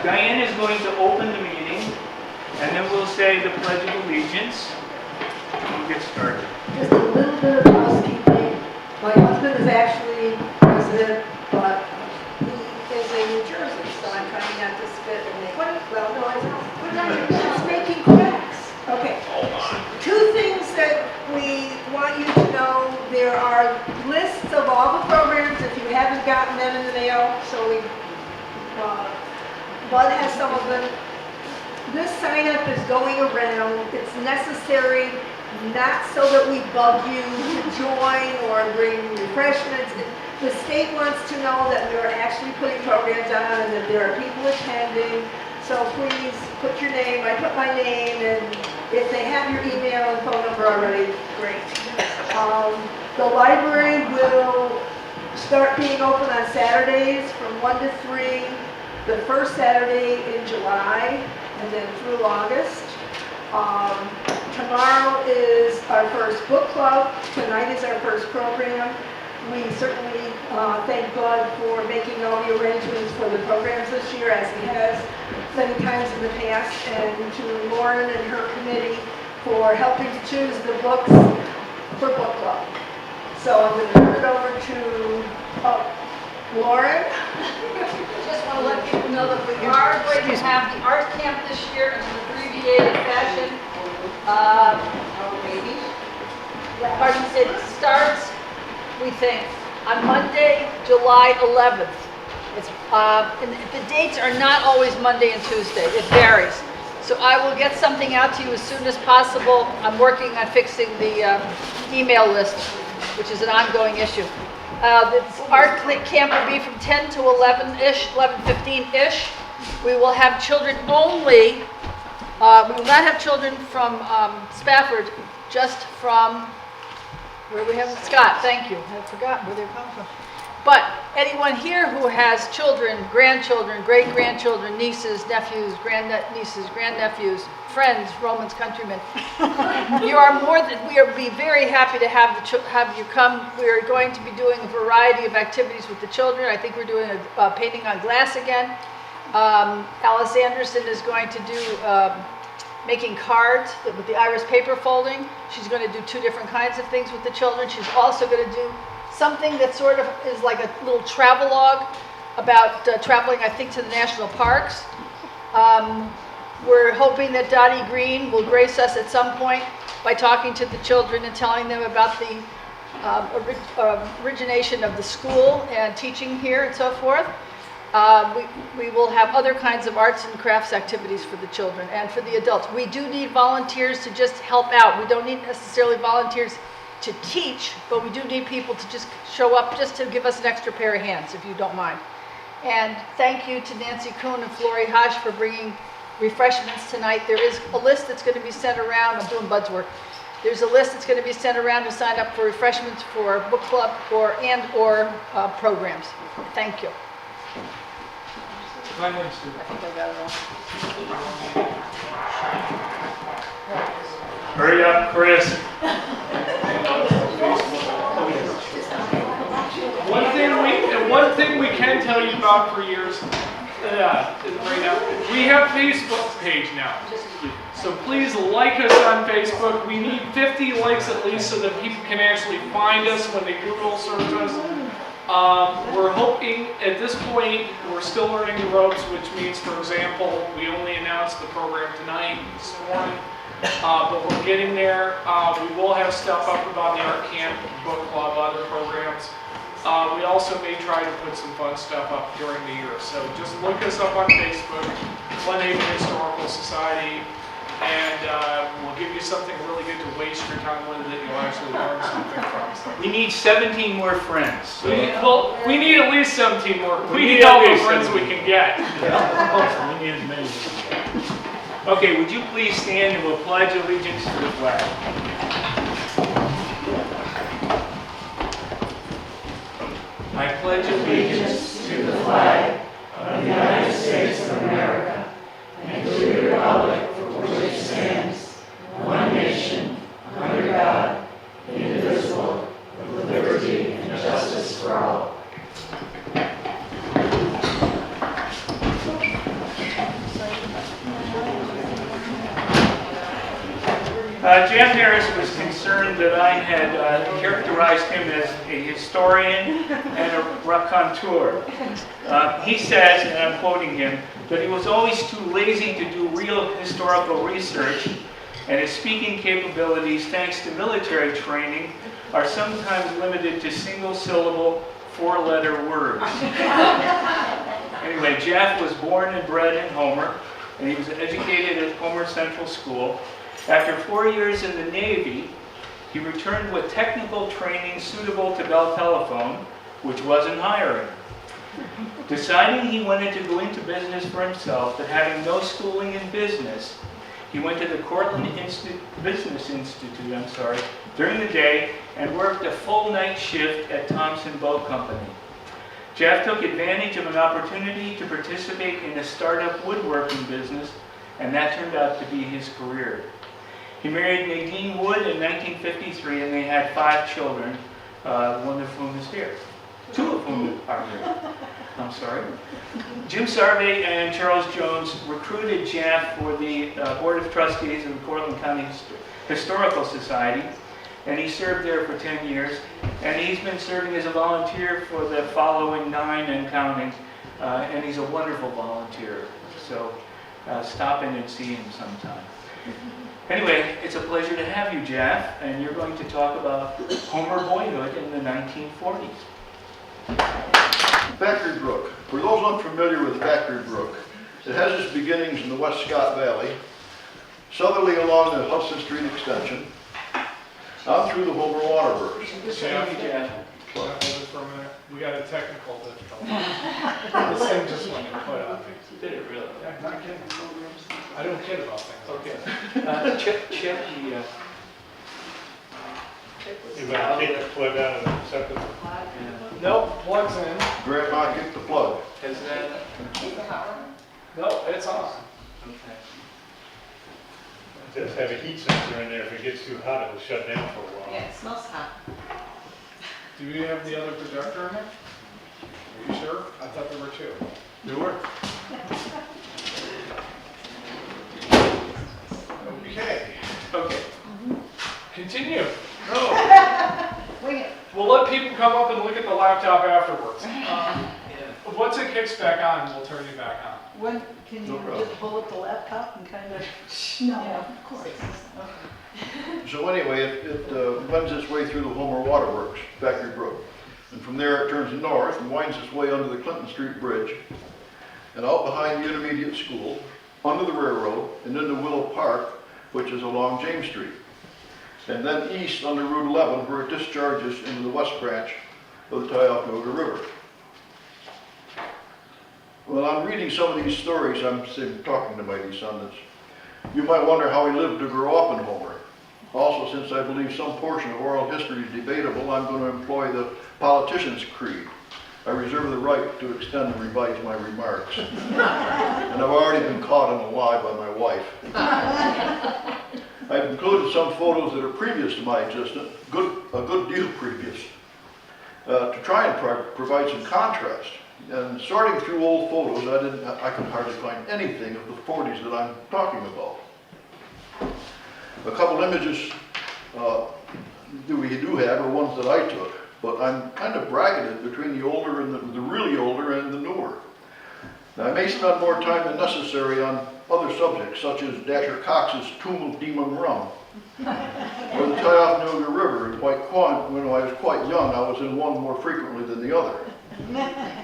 Diane is going to open the meeting, and then we'll say the Pledge of Allegiance, and we'll get started. Just a little bit of housekeeping. My husband is actually president, but he is in New Jersey, so I'm trying not to spit and make, well, no, it's making cracks. Okay. Two things that we want you to know. There are lists of all the programs if you haven't gotten them in the mail, so we, Bud has some of them. This sign-up is going around. It's necessary, not so that we bug you to join or bring refreshments. The state wants to know that we are actually putting programs on and that there are people attending. So please put your name. I put my name, and if they have your email and phone number already, great. The library will start being open on Saturdays from 1 to 3. The first Saturday in July, and then through August. Tomorrow is our first book club. Tonight is our first program. We certainly thank Bud for making all the arrangements for the programs this year, as he has many times in the past, and to Lauren and her committee for helping to choose the books for book club. So I'm going to turn it over to Lauren. Just want to let people know that we are going to have the art camp this year in an abbreviated fashion. Maybe. Pardon, it starts, we think, on Monday, July 11th. It's, and the dates are not always Monday and Tuesday. It varies. So I will get something out to you as soon as possible. I'm working on fixing the email list, which is an ongoing issue. The art camp will be from 10 to 11-ish, 11:15-ish. We will have children only. We will not have children from Spafford, just from, where we have Scott, thank you. I forgot where they're coming from. But anyone here who has children, grandchildren, great-grandchildren, nieces, nephews, grandnieces, grandnephews, friends, Romans, countrymen, you are more than, we will be very happy to have you come. We are going to be doing a variety of activities with the children. I think we're doing a painting on glass again. Alice Anderson is going to do making cards with the iris paper folding. She's going to do 2 different kinds of things with the children. She's also going to do something that sort of is like a little travelogue about traveling, I think, to the national parks. We're hoping that Dottie Green will grace us at some point by talking to the children and telling them about the origination of the school and teaching here and so forth. We will have other kinds of arts and crafts activities for the children and for the adults. We do need volunteers to just help out. We don't need necessarily volunteers to teach, but we do need people to just show up just to give us an extra pair of hands, if you don't mind. And thank you to Nancy Kuhn and Flory Hosh for bringing refreshments tonight. There is a list that's going to be sent around. I'm doing Bud's work. There's a list that's going to be sent around to sign up for refreshments for book club or programs. Thank you. I think I got it all. Hurry up, Chris. One thing we can tell you about for years, right now, we have a Facebook page now. So please like us on Facebook. We need 50 likes at least so that people can actually find us when they Google search us. We're hoping, at this point, we're still learning the ropes, which means, for example, we only announced the program tonight, this morning, but we're getting there. We will have stuff up about the art camp, book club, other programs. We also may try to put some fun stuff up during the year. So just look us up on Facebook, Glen Haven Historical Society, and we'll give you something really good to waste your time with that you'll actually learn something from. We need 17 more friends. So. We need at least 17 more. We need all the friends we can get. We need as many as we can get. Okay, would you please stand and we'll pledge allegiance to the flag. I pledge allegiance to the flag of the United States of America Jeff Harris was concerned that I had characterized him as a historian and a raconteur. He says, and I'm quoting him, that he was always too lazy to do real historical research, and his speaking capabilities, thanks to military training, are sometimes limited to single-syllable, four-letter words. Anyway, Jeff was born and bred in Homer, and he was educated at Homer Central School. After 4 years in the Navy, he returned with technical training suitable to Bell Telephone, which wasn't hiring. Deciding he wanted to go into business for himself, but having no schooling in business, he went to the Cortland Business Institute, during the day and worked a full night shift at Thompson Boat Company. Jeff took advantage of an opportunity to participate in a startup woodworking business, and that turned out to be his career. He married Nadine Wood in 1953, and they had 5 children, one of whom is here. 2 of whom are here. I'm sorry. Jim Sarvey and Charles Jones recruited Jeff for the Board of Trustees of the Cortland County Historical Society, and he served there for 10 years. And he's been serving as a volunteer for the following 9 and counting, and he's a wonderful volunteer. So stop in and see him sometime. Anyway, it's a pleasure to have you, Jeff, and you're going to talk about Homer boyhood in the 1940s. Factory Brook. For those unfamiliar with Factory Brook, it has its beginnings in the West Scott Valley, southerly along the Hudson Street extension, out through the Homer Waterworks. Jeff, hold it for a minute. We got a technical difficulty. This thing just went and put on me. Did it really? I'm not kidding. I don't kid about things. Okay. Check the... You better take the plug out of the second. Nope, plugs in. Grandma kicked the plug. Is that... Nope, it's on. Okay. It does have a heat sensor in there. If it gets too hot, it'll shut down for a while. Yeah, it smells hot. Do we have the other projector in there? Are you sure? I thought there were 2. There were. Okay. Okay. Continue. No. Wait, We'll let people come up and look at the laptop afterwards. Once it kicks back on, we'll turn you back on. When, can No you problem. just pull up the laptop and kind of? no, Yeah. of course. So anyway, it runs its way through the Homer Waterworks, Factory Brook. And from there it turns north and winds its way under the Clinton Street Bridge and out behind the intermediate school, under the railroad, and into Willow Park, which is along James Street. And then east under Route 11, where it discharges into the west branch of the Cuyahoga River. When I'm reading some of these stories, I'm talking to my descendants. You might wonder how he lived to grow up in Homer. Also, since I believe some portion of oral history is debatable, I'm going to employ the politician's creed. I reserve the right to extend and revise my remarks. And I've already been caught in a lie by my wife. I've included some photos that are previous to my existence, a good deal previous, to try and provide some contrast. And sorting through old photos, I could hardly find anything of the 40s that I'm talking about. A couple images that we do have are ones that I took, but I'm kind of bracketed between the older and the really older and the newer. Now, I may spend more time than necessary on other subjects, such as Dasher Cox's Tomb of Demon Rum, or the Cuyahoga River. When I was quite young, I was in one more frequently than the other.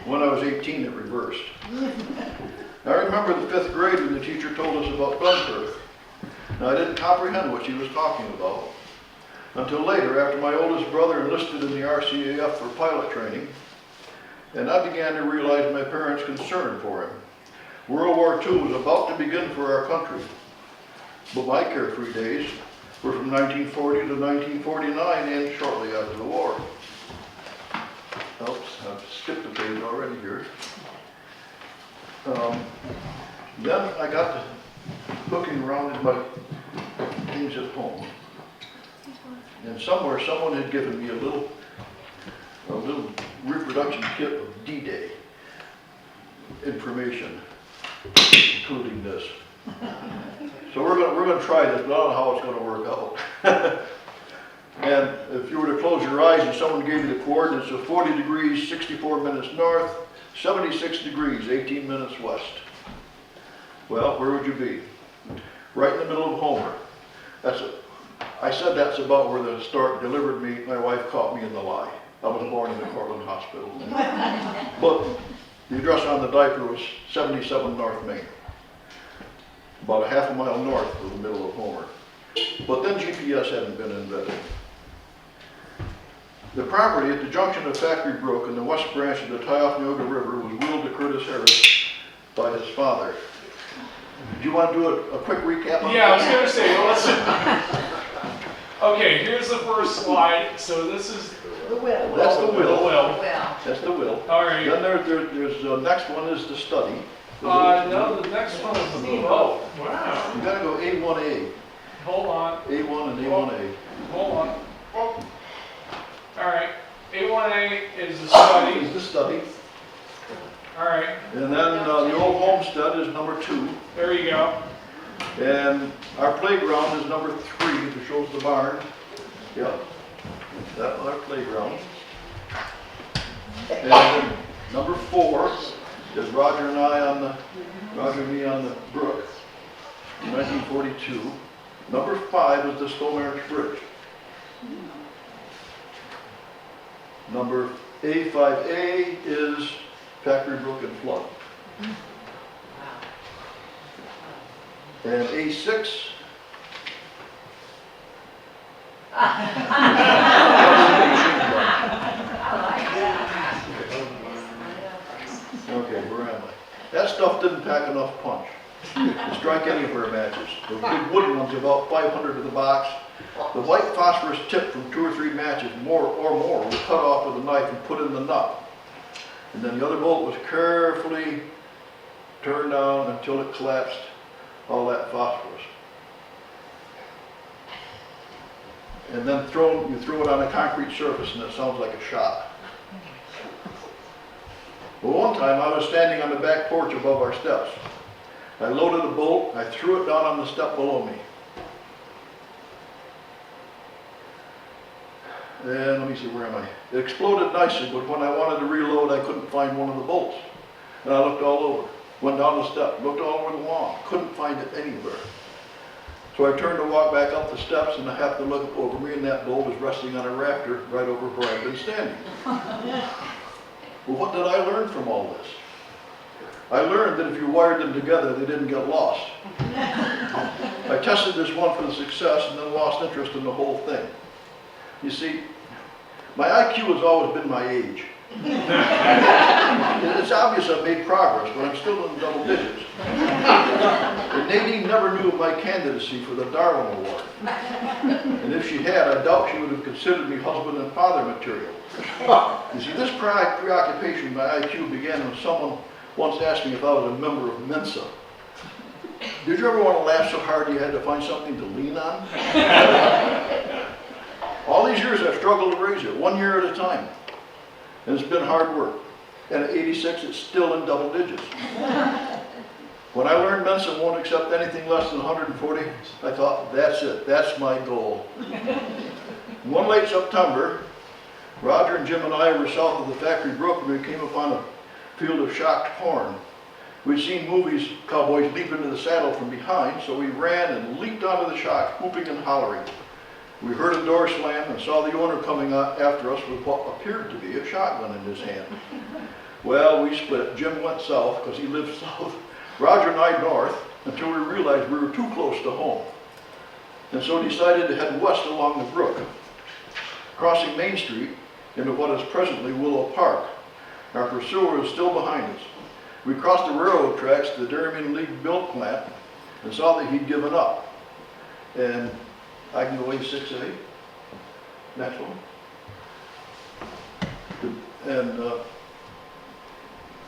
When I was 18, it reversed. I remember the 5th grade when the teacher told us about Dunkirk. Now, I didn't comprehend what she was talking about until later, after my oldest brother enlisted in the RCAF for pilot training, and I began to realize my parents' concern for him. World War II was about to begin for our country, but my carefree days were from 1940 to 1949 and shortly after the war. Oops, I've skipped a page already here. Then I got to looking around at my things at home. And somewhere someone had given me a little reproduction kit of D-Day information, including this. So we're gonna try this, but I don't know how it's gonna work out. And if you were to close your eyes and someone gave you the coordinates of 40 degrees, 64 minutes north, 76 degrees, 18 minutes west. Well, where would you be? Right in the middle of Homer. I said that's about where the stork delivered me. My wife caught me in the lie. I was born in the Cortland Hospital. But the address on the diaper was 77 North Main. About a half a mile north of the middle of Homer. But then GPS hadn't been invented. The property at the junction of Factory Brook and the west branch of the Tioughnioga River was willed to Curtis Harris by his father. Do you want to do a quick recap on Yeah, I was gonna say, well, let's, okay, here's the first slide, so this is, The will. That's the will. Well, That's the will. all right. Then there's the next one is the study. No, the next one is the vote. Wow. You gotta go A1A, Hold on, A1 and A1A. hold on. All right, A1A is the study. Is the study. All right, And then the old homestead is number 2. there you go. And our playground is number 3, that shows the barn. Yeah, that's our playground. And then number 4 is Roger and me on the brook, 1942. Number 5 is the Stone Arch Bridge. Number A5A is Factory Brook and flood. And A6. Okay, where am I? That stuff didn't pack enough punch to strike any of our matches. The big wooden ones, about 500 of the box. The white phosphorus tip from 2 or 3 matches, more were cut off with a knife and put in the nut. And then the other bolt was carefully turned down until it collapsed all that phosphorus. And then you throw it on a concrete surface and it sounds like a shot. Well, one time I was standing on the back porch above our steps. I loaded a bolt, I threw it down on the step below me. And let me see, where am I? It exploded nicely, but when I wanted to reload, I couldn't find one of the bolts. And I looked all over, went down the step, looked all over the lawn, couldn't find it anywhere. So I turned to walk back up the steps, and I happened to look over me, and that bolt was resting on a rafter right over where I'd been standing. Well, what did I learn from all this? I learned that if you wired them together, they didn't get lost. I tested this one for the success and then lost interest in the whole thing. You see, my IQ has always been my age. It's obvious I've made progress, but I'm still in double digits. And Nadine never knew of my candidacy for the Darwin Award. And if she had, I doubt she would have considered me husband and father material. You see, this preoccupation with my IQ began when someone once asked me if I was a member of Mensa. Did you ever want to laugh so hard you had to find something to lean on? All these years I've struggled to raise it, 1 year at a time. And it's been hard work. And at 86, it's still in double digits. When I learned Mensa won't accept anything less than 140, I thought, that's it, that's my goal. One late September, Roger and Jim and I were south of the Factory Brook and we came upon a field of shocked corn. We'd seen movies, cowboys leap into the saddle from behind, so we ran and leaped onto the shock, whooping and hollering. We heard a door slam and saw the owner coming after us with what appeared to be a shotgun in his hand. Well, we split. Jim went south because he lived south. Roger and I north until we realized we were too close to home. And so decided to head west along the brook, crossing Main Street into what is presently Willow Park. Our pursuer was still behind us. We crossed the railroad tracks to the Dairyman League milk plant and saw that he'd given up. And I can go A6A. Next one. And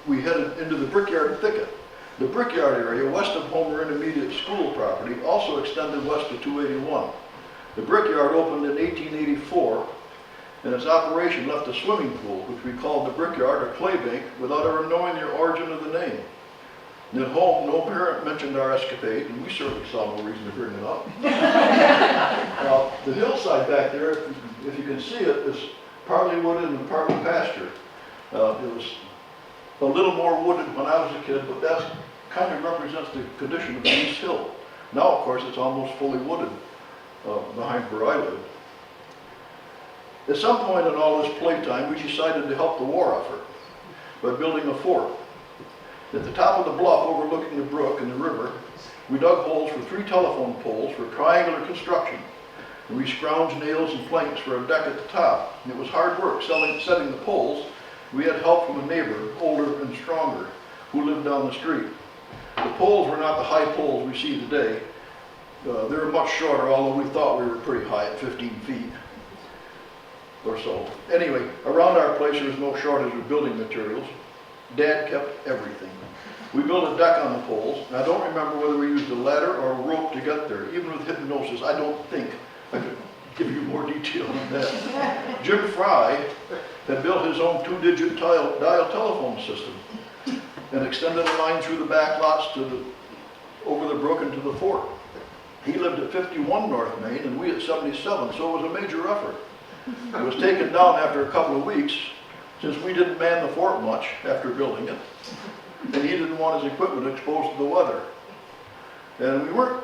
we headed into the Brickyard Thicket. The Brickyard area west of Homer Intermediate School property also extended west to 281. The Brickyard opened in 1884, and its operation left a swimming pool, which we called the Brickyard or Clay Bank, without ever knowing the origin of the name. And at home, no parent mentioned our escapade, and we certainly saw no reason to bring it up. Now, the hillside back there, if you can see it, is partly wooded and partly pasture. It was a little more wooded when I was a kid, but that kind of represents the condition of the East Hill. Now, of course, it's almost fully wooded behind where I live. At some point in all this playtime, we decided to help the war effort by building a fort. At the top of the bluff overlooking the brook and the river, we dug holes for 3 telephone poles for triangular construction. And we scrounged nails and planks for a deck at the top. And it was hard work setting the poles. We had help from a neighbor, older and stronger, who lived down the street. The poles were not the high poles we see today. They were much shorter, although we thought we were pretty high at 15 feet or so. Anyway, around our place there was no shortage of building materials. Dad kept everything. We built a deck on the poles, and I don't remember whether we used a ladder or a rope to get there. Even with hypnosis, I don't think I could give you more detail than that. Jim Fry had built his own 2-digit dial telephone system and extended a line through the back lots over the brook into the fort. He lived at 51 North Main and we at 77, so it was a major effort. It was taken down after a couple of weeks, since we didn't man the fort much after building it, and he didn't want his equipment exposed to the weather. And we weren't,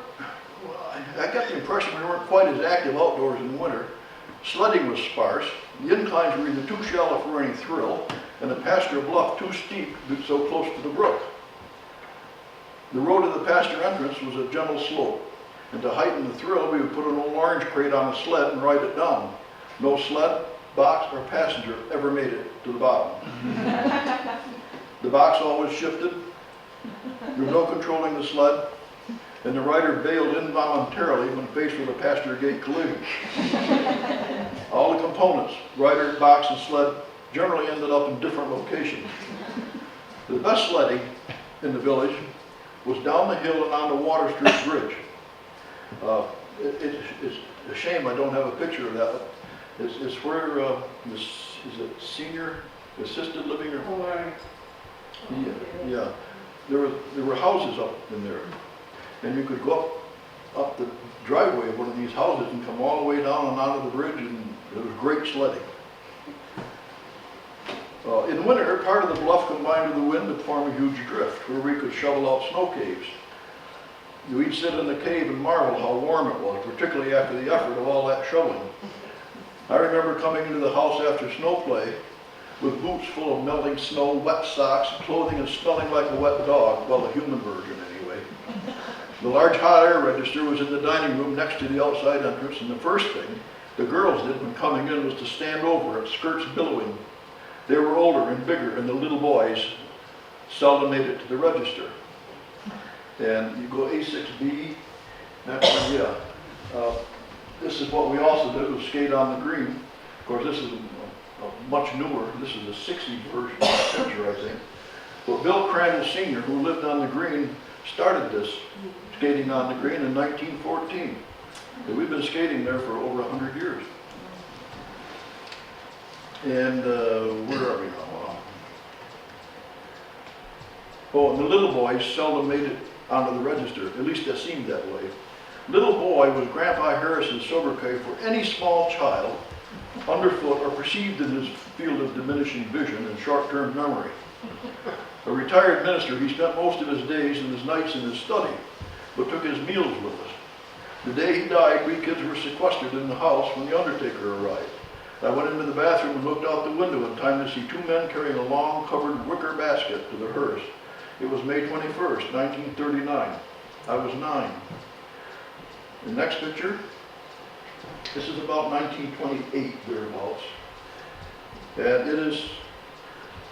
I got the impression we weren't quite as active outdoors in winter. Sledding was sparse, the inclines were either too shallow for any thrill, and the pasture bluff too steep so close to the brook. The road to the pasture entrance was a gentle slope, and to heighten the thrill, we would put an old orange crate on a sled and ride it down. No sled, box, or passenger ever made it to the bottom. The box always shifted. There was no controlling the sled, and the rider bailed involuntarily when faced with a passenger gate collision. All the components, rider, box, and sled, generally ended up in different locations. The best sledding in the village was down the hill and on the Water Street Bridge. It's a shame I don't have a picture of that. It's where, is it senior assisted living or? Yeah. There were houses up in there. And you could go up the driveway of one of these houses and come all the way down and onto the bridge, and it was great sledding. In winter, part of the bluff combined with the wind to form a huge drift where we could shovel out snow caves. We'd sit in the cave and marvel how warm it was, particularly after the effort of all that shoveling. I remember coming into the house after snow play with boots full of melting snow, wet socks, clothing and smelling like a wet dog, well, a human version anyway. The large hot air register was in the dining room next to the outside entrance, and the first thing the girls did when coming in was to stand over it, skirts billowing. They were older and bigger, and the little boys seldom made it to the register. And you go A6B, this is what we also did, was skate on the green. Of course, this is a much newer, this is a 60s version of the picture, I think. But Bill Crandall Sr., who lived on the green, started this skating on the green in 1914. And we've been skating there for over 100 years. And where are we now? Oh, and the little boys seldom made it onto the register, at least it seemed that way. Little boy was Grandpa Harris's sobriquet for any small child, underfoot or perceived in his field of diminishing vision and short-term memory. A retired minister, he spent most of his days and his nights in his study, but took his meals with us. The day he died, we kids were sequestered in the house when the undertaker arrived. I went into the bathroom and looked out the window in time to see 2 men carrying a long covered wicker basket to the hearse. It was May 21st, 1939. I was 9. The next picture, this is about 1928 thereabouts. And it is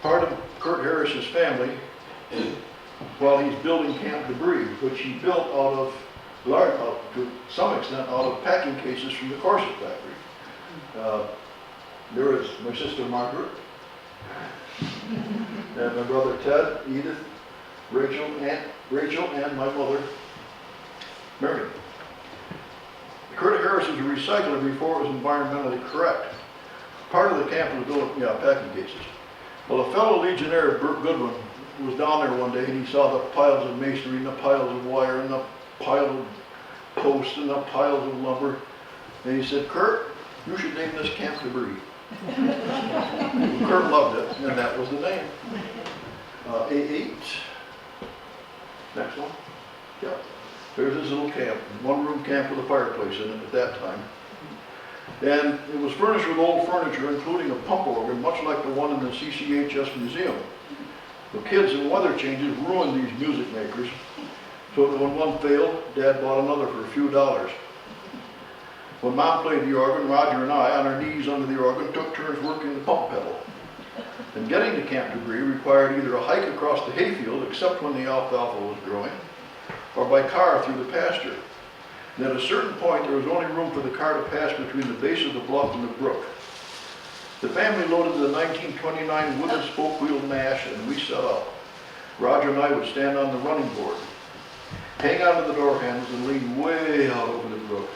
part of Kurt Harris's family while he's building Camp Debris, which he built out of, to some extent, out of packing cases from the corset factory. There is my sister Margaret, and my brother Ted, Edith, Rachel, and my mother, Mary. Kurt Harris was a recycler before it was environmentally correct. Part of the camp was built, packing cases. Well, a fellow Legionnaire, Burt Goodwin, was down there one day and he saw the piles of masonry and the piles of wire and the pile of posts and the piles of lumber. And he said, Kurt, you should name this Camp Debris. Kurt loved it, and that was the name. A8. Next one. Yeah. There's this little camp, one-room camp with a fireplace in it at that time. And it was furnished with old furniture, including a pump organ, much like the one in the CCHS museum. The kids and weather changes ruined these music makers, so when one failed, Dad bought another for a few dollars. When Mom played the organ, Roger and I, on our knees under the organ, took turns working the pump pedal. And getting to Camp Debris required either a hike across the hayfield, except when the alfalfa was growing, or by car through the pasture. And at a certain point, there was only room for the car to pass between the base of the bluff and the brook. The family loaded the 1929 wooden spoke-wheel Nash, and we set out. Roger and I would stand on the running board, hang onto the door handles, and lean way out over the brook.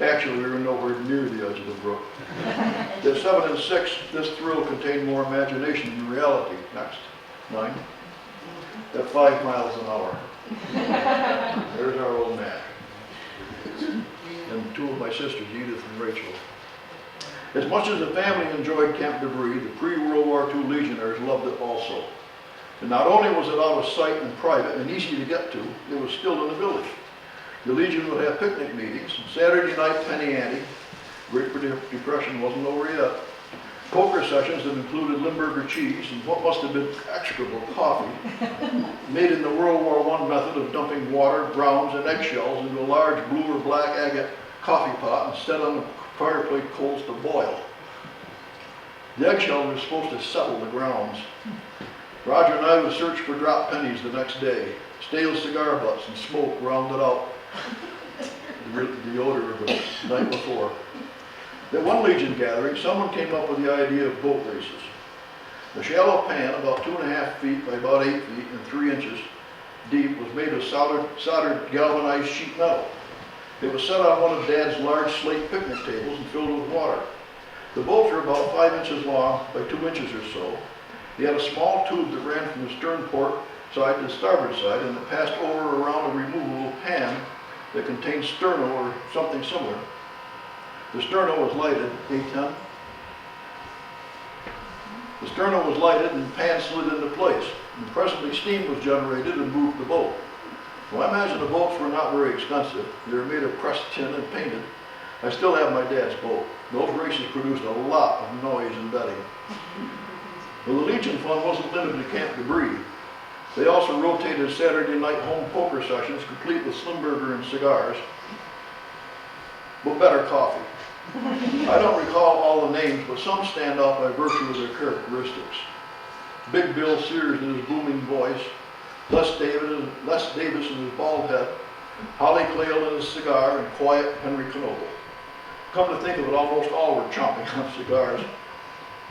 Actually, we were nowhere near the edge of the brook. At 7 and 6, this thrill contained more imagination than reality. Next. 9. At 5 miles an hour. There's our old Nash. And 2 of my sisters, Edith and Rachel. As much as the family enjoyed Camp Debris, the pre-World War II Legionnaires loved it also. And not only was it out of sight and private and easy to get to, it was still in the village. The Legion would have picnic meetings, Saturday night penny ante, Great Depression wasn't over yet, poker sessions that included Limburger cheese and what must have been execrable coffee, made in the World War I method of dumping water, browns, and eggshells into a large blue or black agate coffee pot and set on the fireplace coals to boil. The eggshell was supposed to settle the grounds. Roger and I would search for drop pennies the next day, stale cigar butts and smoke rounded out the odor of the night before. At one Legion gathering, someone came up with the idea of boat races. The shallow pan, about 2.5 feet by about 8 feet and 3 inches deep, was made of soldered galvanized sheet metal. It was set on one of Dad's large slate picnic tables and filled with water. The boats were about 5 inches long by 2 inches or so. They had a small tube that ran from the stern port side to the starboard side, and it passed over or around a removable pan that contained sterno or something similar. The sterno was lighted, 810. The sterno was lighted and the pan slid into place. And presently steam was generated and moved the boat. Well, I imagine the boats were not very expensive. They were made of pressed tin and painted. I still have my dad's boat. Those races produced a lot of noise and betting. Well, the Legion fun wasn't limited to Camp Debris. They also rotated Saturday night home poker sessions, complete with Slimburger and cigars, but better coffee. I don't recall all the names, but some stand out by virtue of their characteristics. Big Bill Sears and his booming voice, Les Davis and his bald head, Holly Clayle and his cigar, and quiet Henry Knoble. Come to think of it, almost all were chomping on cigars.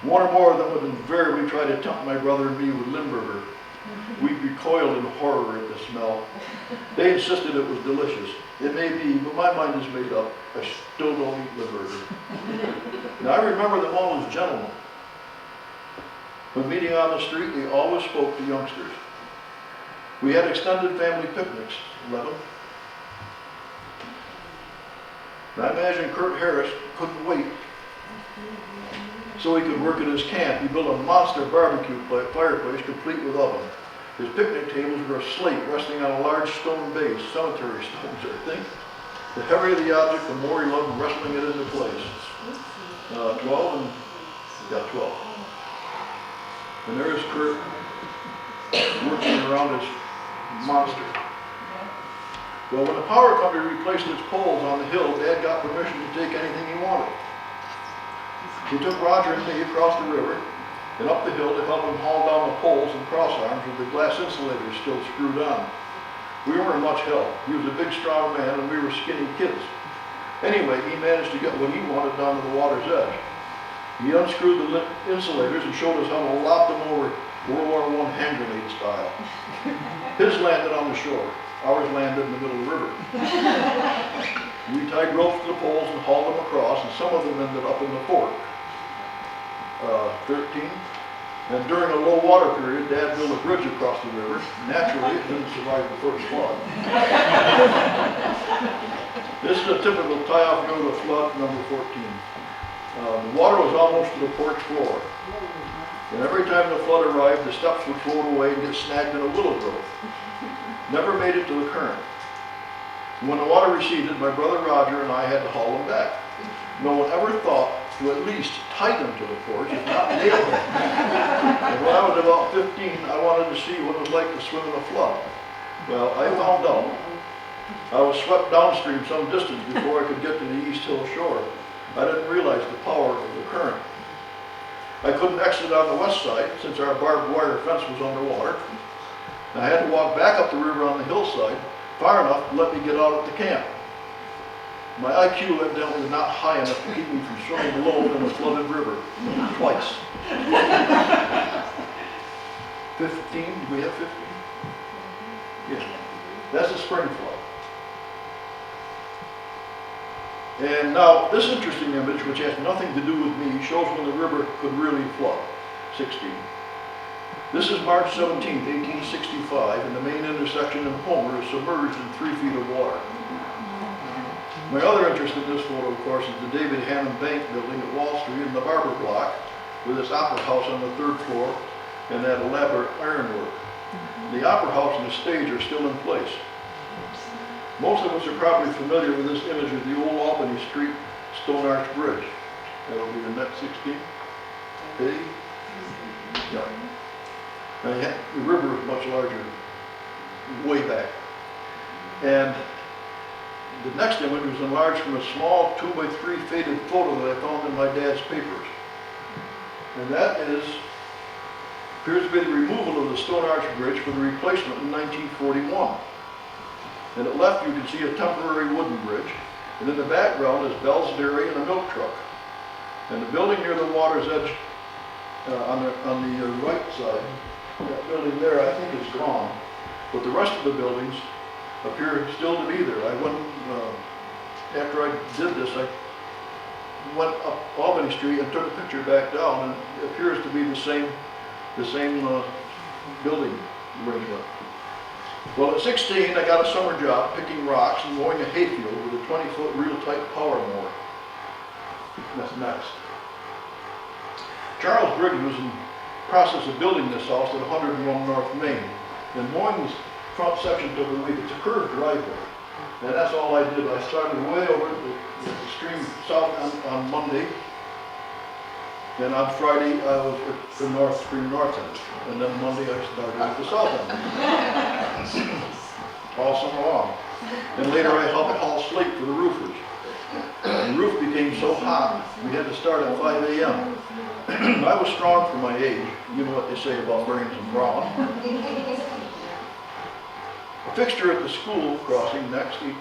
One or more of them would invariably try to tempt my brother and me with Limburger. We recoiled in horror at the smell. They insisted it was delicious. It may be, but my mind is made up. I still don't eat Limburger. Now I remember them all as gentlemen. When meeting on the street, they always spoke to youngsters. We had extended family picnics, 11. And I imagine Kurt Harris couldn't wait so he could work at his camp. He built a monster barbecue fireplace complete with oven. His picnic tables were of slate resting on a large stone base, cemetery stones, I think. The heavier the object, the more he loved wrestling it into place. 12 and, yeah, 12. And there's Kurt working around his monster. Well, when the power company replaced its poles on the hill, Dad got permission to take anything he wanted. He took Roger and me across the river and up the hill to help him haul down the poles and cross arms with the glass insulators still screwed on. We weren't much help. He was a big, strong man, and we were skinny kids. Anyway, he managed to get what he wanted down to the water's edge. He unscrewed the insulators and showed us how to lop them over World War I hand grenade style. His landed on the shore. Ours landed in the middle of the river. We tied ropes to the poles and hauled them across, and some of them ended up in the fork. 13. And during a low water period, Dad built a bridge across the river. Naturally, it didn't survive the first flood. This is a typical tie-off view of the flood, number 14. The water was almost to the porch floor. And every time the flood arrived, the steps would float away and get snagged in a willow growth. Never made it to the current. When the water receded, my brother Roger and I had to haul them back. No one ever thought to at least tie them to the porch, if not nail them. And when I was about 15, I wanted to see what it was like to swim in a flood. Well, I found out. I was swept downstream some distance before I could get to the East Hill shore. I didn't realize the power of the current. I couldn't exit on the west side since our barbed wire fence was underwater. I had to walk back up the river on the hillside far enough to let me get out at the camp. My IQ evidently was not high enough to keep me from swimming alone in a flooded river twice. 15, do we have 15? Yeah, that's a spring flood. And now, this interesting image, which has nothing to do with me, shows when the river could really flood, 16. This is March 17, 1865, and the main intersection in Homer is submerged in 3 feet of water. My other interest in this photo, of course, is the David Hannon Bank building at Wall Street in the Barber Block, with its opera house on the 3rd floor and that elaborate ironwork. The opera house and the stage are still in place. Most of us are probably familiar with this image of the old Albany Street Stone Arch Bridge. That'll be the next 16. Okay? Yeah. Now the river is much larger, way back. And the next image was enlarged from a small 2x3 faded photo that I found in my dad's papers. And that appears to be the removal of the Stone Arch Bridge for the replacement in 1941. And at left you can see a temporary wooden bridge, and in the background is Bell's Dairy and a milk truck. And the building near the water's edge on the right side, that building there I think is gone, but the rest of the buildings appear still to be there. I went, after I did this, I went up Albany Street and took a picture back down, and it appears to be the same building arrangement. Well, at 16, I got a summer job picking rocks and mowing a hayfield with a 20-foot reel-type power mower. That's next. Charles Briggs was in the process of building this house at 101 North Main, and mowing this front section took a week. It's a curved driveway, and that's all I did. I started way over at the extreme south on Monday, and on Friday I was at the extreme north end, and then Monday I started at the south end, all summer long. And later I helped haul slate for the roofers. The roof became so hot, we had to start at 5 a.m. I was strong for my age. You know what they say about burning some brown. A fixture at the school crossing, next 18,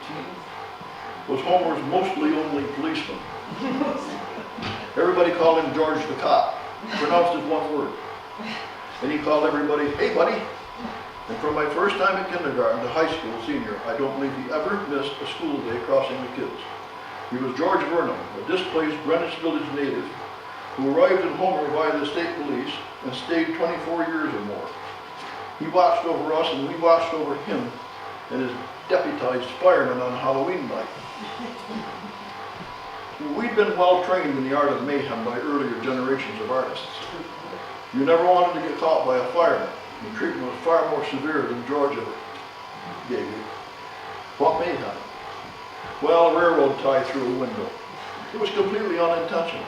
was Homer's mostly only policeman. Everybody called him George the Cop, pronounced as one word. And he called everybody, "Hey buddy." And from my first time at kindergarten to high school senior, I don't believe he ever missed a school day crossing the kids. He was George Vernon, a displaced Greenwich Village native who arrived in Homer via the state police and stayed 24 years or more. He watched over us and we watched over him and his deputized firemen on Halloween night. We'd been well trained in the art of mayhem by earlier generations of artists. You never wanted to get caught by a fireman. The treatment was far more severe than Georgia gave you. What mayhem? Well, a railroad tie through a window. It was completely unintentional.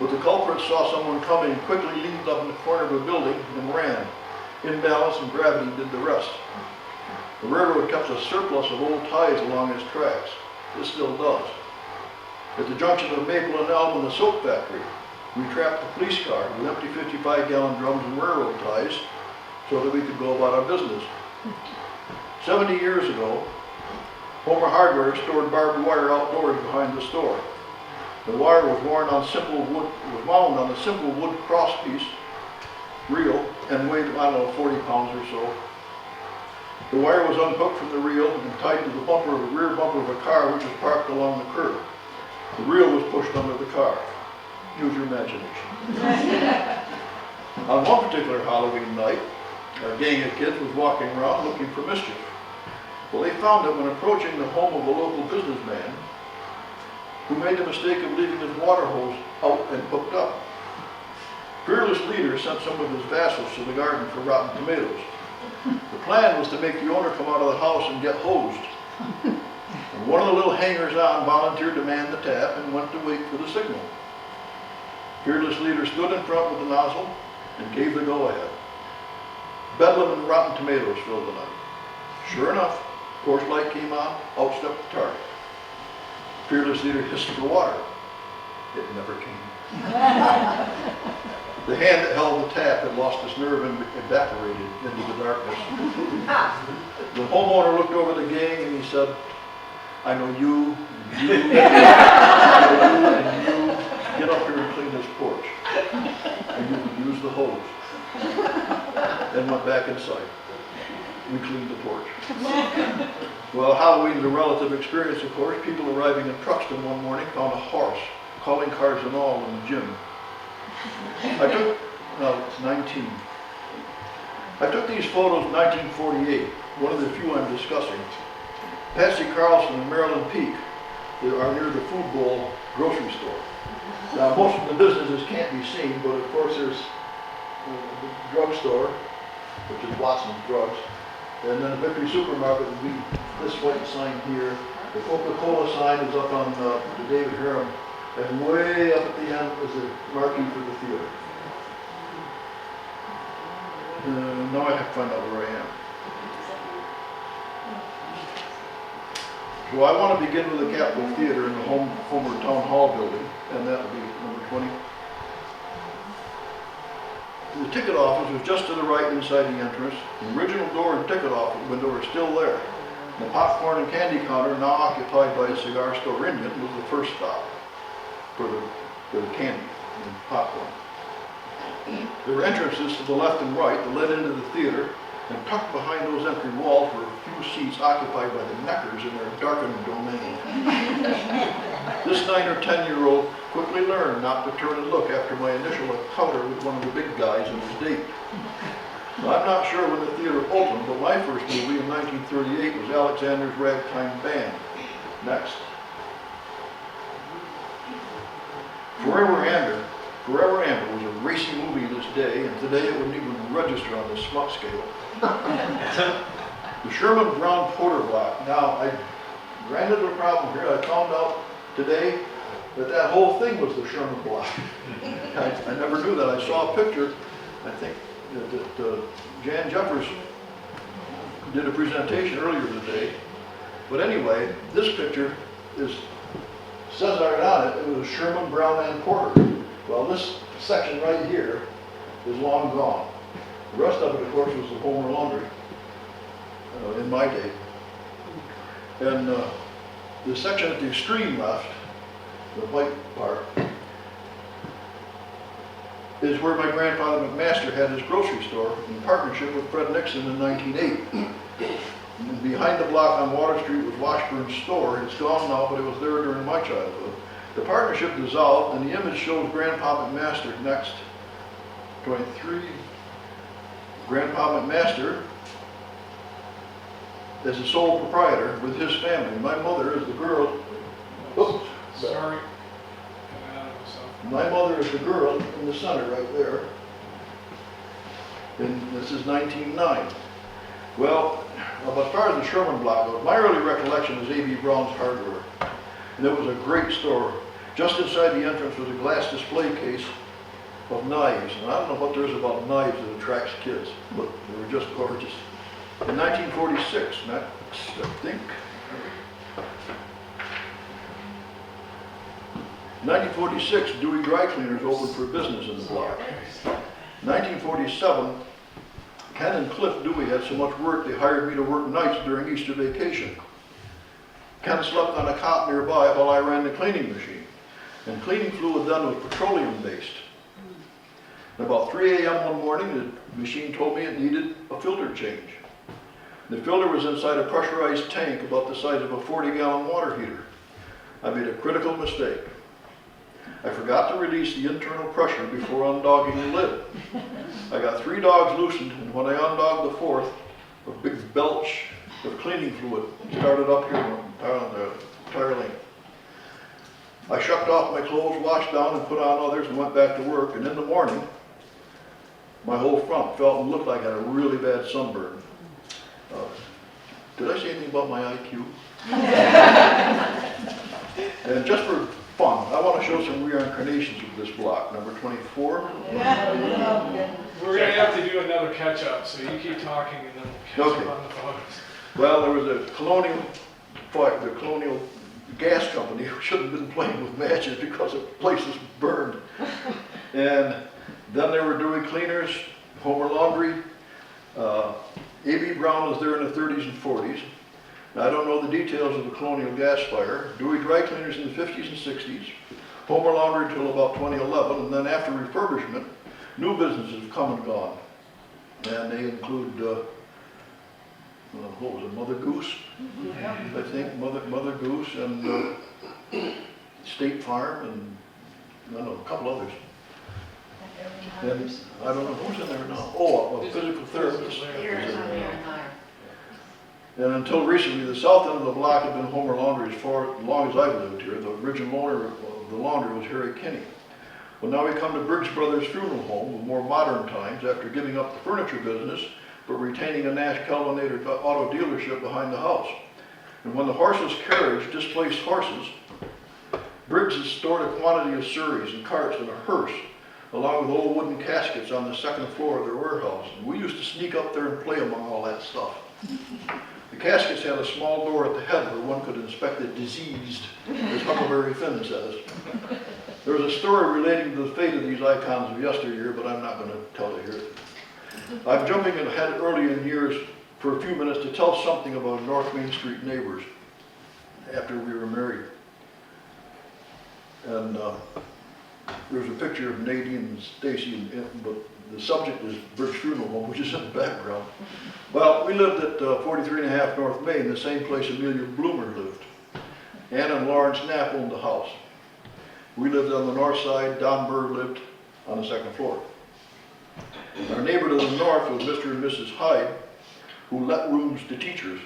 But the culprit saw someone coming and quickly leaped up in the corner of a building and ran. Imbalance and gravity did the rest. The railroad kept a surplus of old ties along its tracks. It still does. At the junction of Maple and Elm and the soap factory, we trapped the police car with empty 55-gallon drums and railroad ties so that we could go about our business. 70 years ago, Homer Hardware stored barbed wire outdoors behind the store. The wire was wound on a simple wood crosspiece reel and weighed, I don't know, 40 pounds or so. The wire was unhooked from the reel and tied to the rear bumper of a car which was parked along the curb. The reel was pushed under the car. Use your imagination. On one particular Halloween night, a gang of kids was walking around looking for mischief. Well, they found it when approaching the home of a local businessman who made the mistake of leaving his water hose out and hooked up. Fearless leader sent some of his vassals to the garden for rotten tomatoes. The plan was to make the owner come out of the house and get hosed. And one of the little hangers-on volunteered to man the tap and went to wait for the signal. Fearless leader stood in front with the nozzle and gave the go-ahead. Bedlam and rotten tomatoes filled the night. Sure enough, porch light came on, out stepped the target. Fearless leader hissed for water. It never came. The hand that held the tap had lost its nerve and evaporated into the darkness. The homeowner looked over the gang and he said, I know you, and you, and you, get up here and clean this porch. And you can use the hose. Then went back inside. We cleaned the porch. Well, Halloween is a relative experience, of course. People arriving in Truxton one morning found a horse, calling cards and all, in the gym. It's 19. I took these photos in 1948, one of the few I'm discussing. Patsy Carlson and Marilyn Peak are near the Food Bowl grocery store. Now, most of the businesses can't be seen, but of course there's the drugstore, which is Watson's Drugs, and then the Victory Supermarket would be this white sign here. The Coca-Cola sign is up on the David Harum, and way up at the end is a marquee for the theater. Now I have to find out where I am. So I want to begin with the Capitol Theater in the Homer Town Hall building, and that will be number 20. The ticket office was just to the right inside the entrance. The original door and ticket office window are still there. The popcorn and candy counter, now occupied by a cigar store Indian, was the first stop for the candy and popcorn. There were entrances to the left and right that led into the theater, and tucked behind those empty walls were a few seats occupied by the neckers in their darkened domain. This 9 or 10-year-old quickly learned not to turn and look after my initial encounter with one of the big guys and his date. Now, I'm not sure when the theater opened, but my first movie in 1938 was Alexander's Ragtime Band. Next. Forever Amber was a racy movie this day, and today it wouldn't even register on the smut scale. The Sherman Brown Porter block. Now, I ran into a problem here. I found out today that whole thing was the Sherman block. I never knew that. I saw a picture, I think, that Jan Jaffrey did a presentation earlier today. But anyway, this picture says right on it, it was Sherman Brown and Porter. Well, this section right here is long gone. The rest of it, of course, was the Homer Laundry in my day. And the section at the extreme left, the white part, is where my grandfather McMaster had his grocery store in partnership with Fred Nixon in 1908. And behind the block on Water Street was Washburn's store. It's gone now, but it was there during my childhood. The partnership dissolved, and the image shows Grandpa McMaster next. 23. Grandpa McMaster is the sole proprietor with his family. My mother is the girl. Oops. Sorry. My mother is the girl in the center right there. And this is 1909. Well, as far as the Sherman block goes, my early recollection is A.B. Brown's Hardware. And it was a great store. Just inside the entrance was a glass display case of knives. And I don't know what there is about knives that attracts kids, but they were just gorgeous. In 1946, next, I think. 1946, Dewey Dry Cleaners opened for business in the block. 1947, Ken and Cliff Dewey had so much work they hired me to work nights during Easter vacation. Ken slept on a cot nearby while I ran the cleaning machine. And cleaning fluid then was petroleum-based. About 3 a.m. one morning, the machine told me it needed a filter change. The filter was inside a pressurized tank about the size of a 40-gallon water heater. I made a critical mistake. I forgot to release the internal pressure before undogging the lid. I got 3 dogs loosened, and when I undogged the 4th, a big belch of cleaning fluid started up here on the entire length. I shucked off my clothes, washed down, and put on others, and went back to work. And in the morning, my whole front felt and looked like I had a really bad sunburn. Did I say anything about my IQ? And just for fun, I want to show some reincarnations of this block, number 24. We're gonna have to do another catch-up, so you keep talking and then we'll catch Okay. up on the photos. Well, there was a the colonial gas company who shouldn't have been playing with matches because the place was burned. And then there were Dewey Cleaners, Homer Laundry. A.B. Brown was there in the 30s and 40s. Now, I don't know the details of the colonial gas fire. Dewey Dry Cleaners in the 50s and 60s. Homer Laundry until about 2011. And then after refurbishment, new businesses have come and gone. And they include, what was it, Mother Goose? I think, Mother Goose and State Farm and, I don't know, a couple others. And I don't know who's in there now. Oh, a physical therapist. And until recently, the south end of the block had been Homer Laundry as long as I've lived here. The original owner of the laundry was Harry Kinney. Well, now we come to Briggs Brothers Funeral Home of more modern times after giving up the furniture business, but retaining a Nash Kelvinator auto dealership behind the house. And when the horseless carriage displaced horses, Briggs has stored a quantity of surreys and carts in a hearse, along with old wooden caskets on the second floor of their warehouse. And we used to sneak up there and play among all that stuff. The caskets had a small door at the head where one could inspect the diseased, as Huckleberry Finn says. There was a story relating to the fate of these icons of yesteryear, but I'm not going to tell it here. I'm jumping ahead early in years for a few minutes to tell something about North Main Street neighbors after we were married. And there's a picture of Nadine and Stacy, but the subject is Briggs Funeral Home, which is in the background. Well, we lived at 43.5 North Main, the same place Amelia Bloomer lived. Ann and Lawrence Knapp owned the house. We lived on the north side, Don Berg lived on the second floor. Our neighbor to the north was Mr. and Mrs. Hyde, who let rooms to teachers.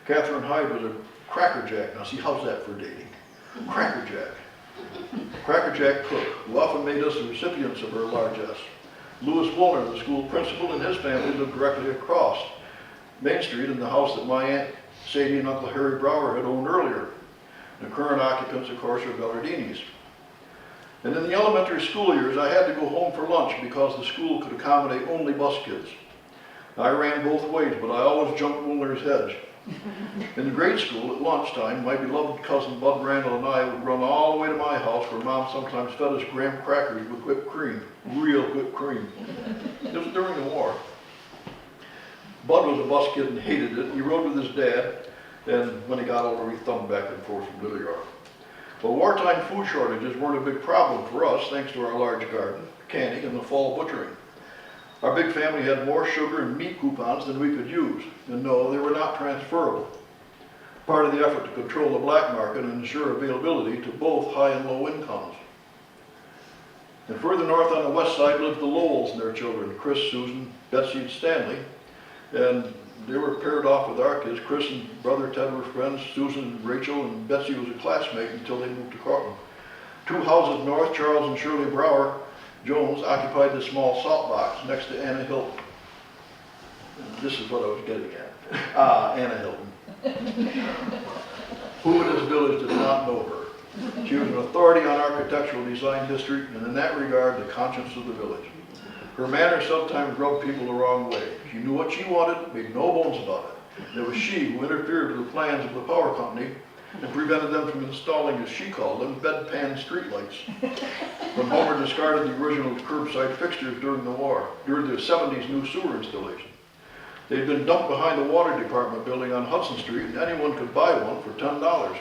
Catherine Hyde was a crackerjack. Now see, how's that for dating? Crackerjack. Crackerjack cook, who often made us the recipients of her largesse. Louis Woolner, the school principal, and his family lived directly across Main Street in the house that my Aunt Sadie and Uncle Harry Brower had owned earlier. The current occupants, of course, are Bellardinis. And in the elementary school years, I had to go home for lunch because the school could accommodate only bus kids. I ran both ways, but I always jumped Woolner's hedge. In the grade school, at lunchtime, my beloved cousin Bud Randall and I would run all the way to my house where Mom sometimes fed us graham crackers with whipped cream, real whipped cream. It was during the war. Bud was a bus kid and hated it. He rode with his dad, and when he got older, he thumbed back and forth from Little Yard. But wartime food shortages weren't a big problem for us, thanks to our large garden, canning, and the fall butchering. Our big family had more sugar and meat coupons than we could use, and no, they were not transferable. Part of the effort to control the black market and ensure availability to both high and low incomes. And further north on the west side lived the Lowells and their children, Chris, Susan, Betsy, and Stanley. And they were paired off with our kids. Chris and brother Ted were friends, Susan and Rachel, and Betsy was a classmate until they moved to Cortland. 2 houses north, Charles and Shirley Brower Jones occupied the small salt box next to Anna Hilton. And this is what I was getting at. Anna Hilton. Who in this village does not know her? She was an authority on architectural design history, and in that regard, the conscience of the village. Her manner sometimes rubbed people the wrong way. She knew what she wanted, made no bones about it. And it was she who interfered with the plans of the power company and prevented them from installing, as she called them, bedpan streetlights. When Homer discarded the original curbside fixtures during the war, during the 70s new sewer installation. They'd been dumped behind the water department building on Hudson Street, and anyone could buy one for $10.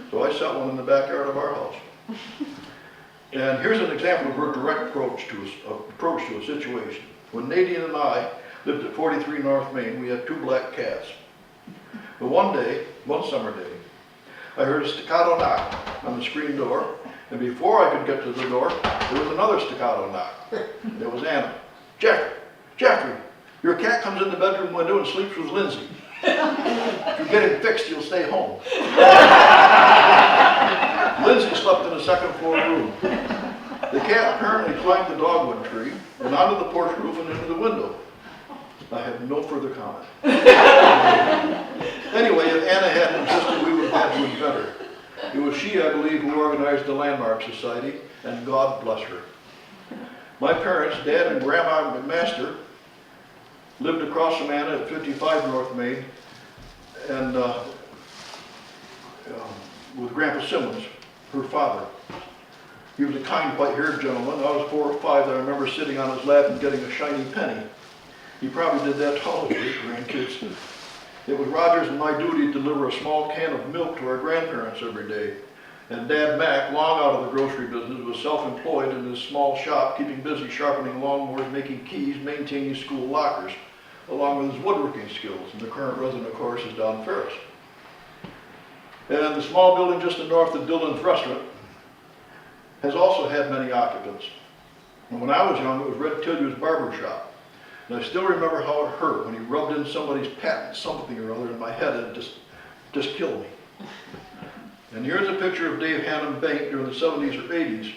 So I set one in the backyard of our house. And here's an example of her direct approach to a situation. When Nadine and I lived at 43 North Main, we had 2 black cats. But one summer day, I heard a staccato knock on the screen door, And before I could get to the door, there was another staccato knock. It was Anna. Jaffrey, your cat comes in the bedroom window and sleeps with Lindsay. If you get him fixed, you'll stay home. Lindsay slept in a second floor room. The cat apparently climbed the dogwood tree and onto the porch roof and into the window. I have no further comment. Anyway, if Anna hadn't insisted, we would have had to invent her. It was she, I believe, who organized the Landmark Society, and God bless her. My parents, Dad and Grandma McMaster, lived across from Anna at 55 North Main, and with Grandpa Simmons, her father. He was a kind, white-haired gentleman. I was 4 or 5, and I remember sitting on his lap and getting a shiny penny. He probably did that to all of his grandkids. It was Roger's and my duty to deliver a small can of milk to our grandparents every day. And Dad Mac, long out of the grocery business, was self-employed in his small shop, keeping busy sharpening lawnmowers, making keys, maintaining school lockers, along with his woodworking skills. And the current resident, of course, is Don Ferris. And the small building just to the north of Dillon's restaurant has also had many occupants. And when I was young, it was Red Tillier's barber shop. And I still remember how it hurt when he rubbed in somebody's patent something or other in my head, and it just killed me. And here's a picture of Dave Hannum Bank during the 70s or 80s.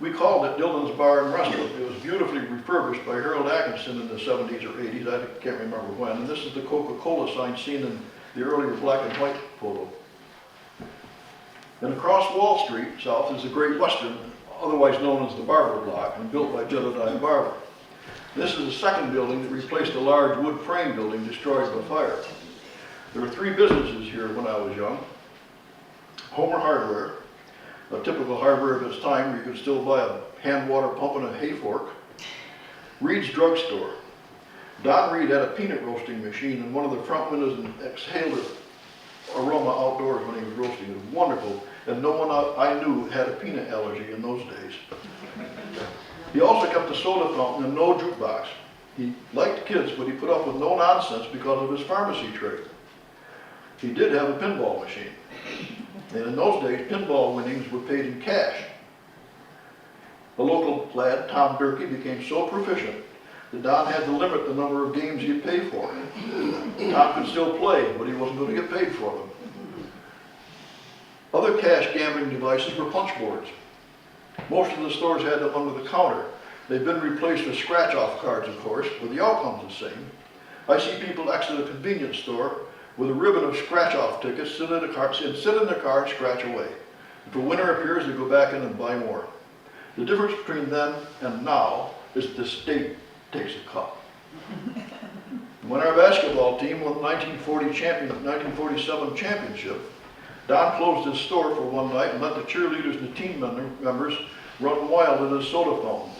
We called it Dillon's Bar and Restaurant. It was beautifully refurbished by Harold Atkinson in the 70s or 80s, I can't remember when. And this is the Coca-Cola sign seen in the earlier black and white photo. And across Wall Street, south, is the Great Western, otherwise known as the Barber Block, and built by Jedediah Barber. This is the second building that replaced a large wood frame building destroyed by fire. There were 3 businesses here when I was young. Homer Hardware, a typical hardware of its time where you could still buy a hand water pump and a hay fork. Reed's Drugstore. Don Reed had a peanut roasting machine in one of the front windows and exhaled an aroma outdoors when he was roasting. It was wonderful, and no one I knew had a peanut allergy in those days. He also kept a soda fountain and no jukebox. He liked kids, but he put up with no nonsense because of his pharmacy trade. He did have a pinball machine. And in those days, pinball winnings were paid in cash. The local lad, Tom Durkee, became so proficient that Don had to limit the number of games he'd pay for. Tom could still play, but he wasn't going to get paid for them. Other cash gambling devices were punch boards. Most of the stores had them under the counter. They've been replaced with scratch-off cards, of course, but the outcome's the same. I see people exit a convenience store with a ribbon of scratch-off tickets, sit in the car and scratch away. If a winner appears, they go back in and buy more. The difference between then and now is that the state takes a cut. When our basketball team won the 1947 championship, Don closed his store for one night and let the cheerleaders and the team members run wild in his soda fountain.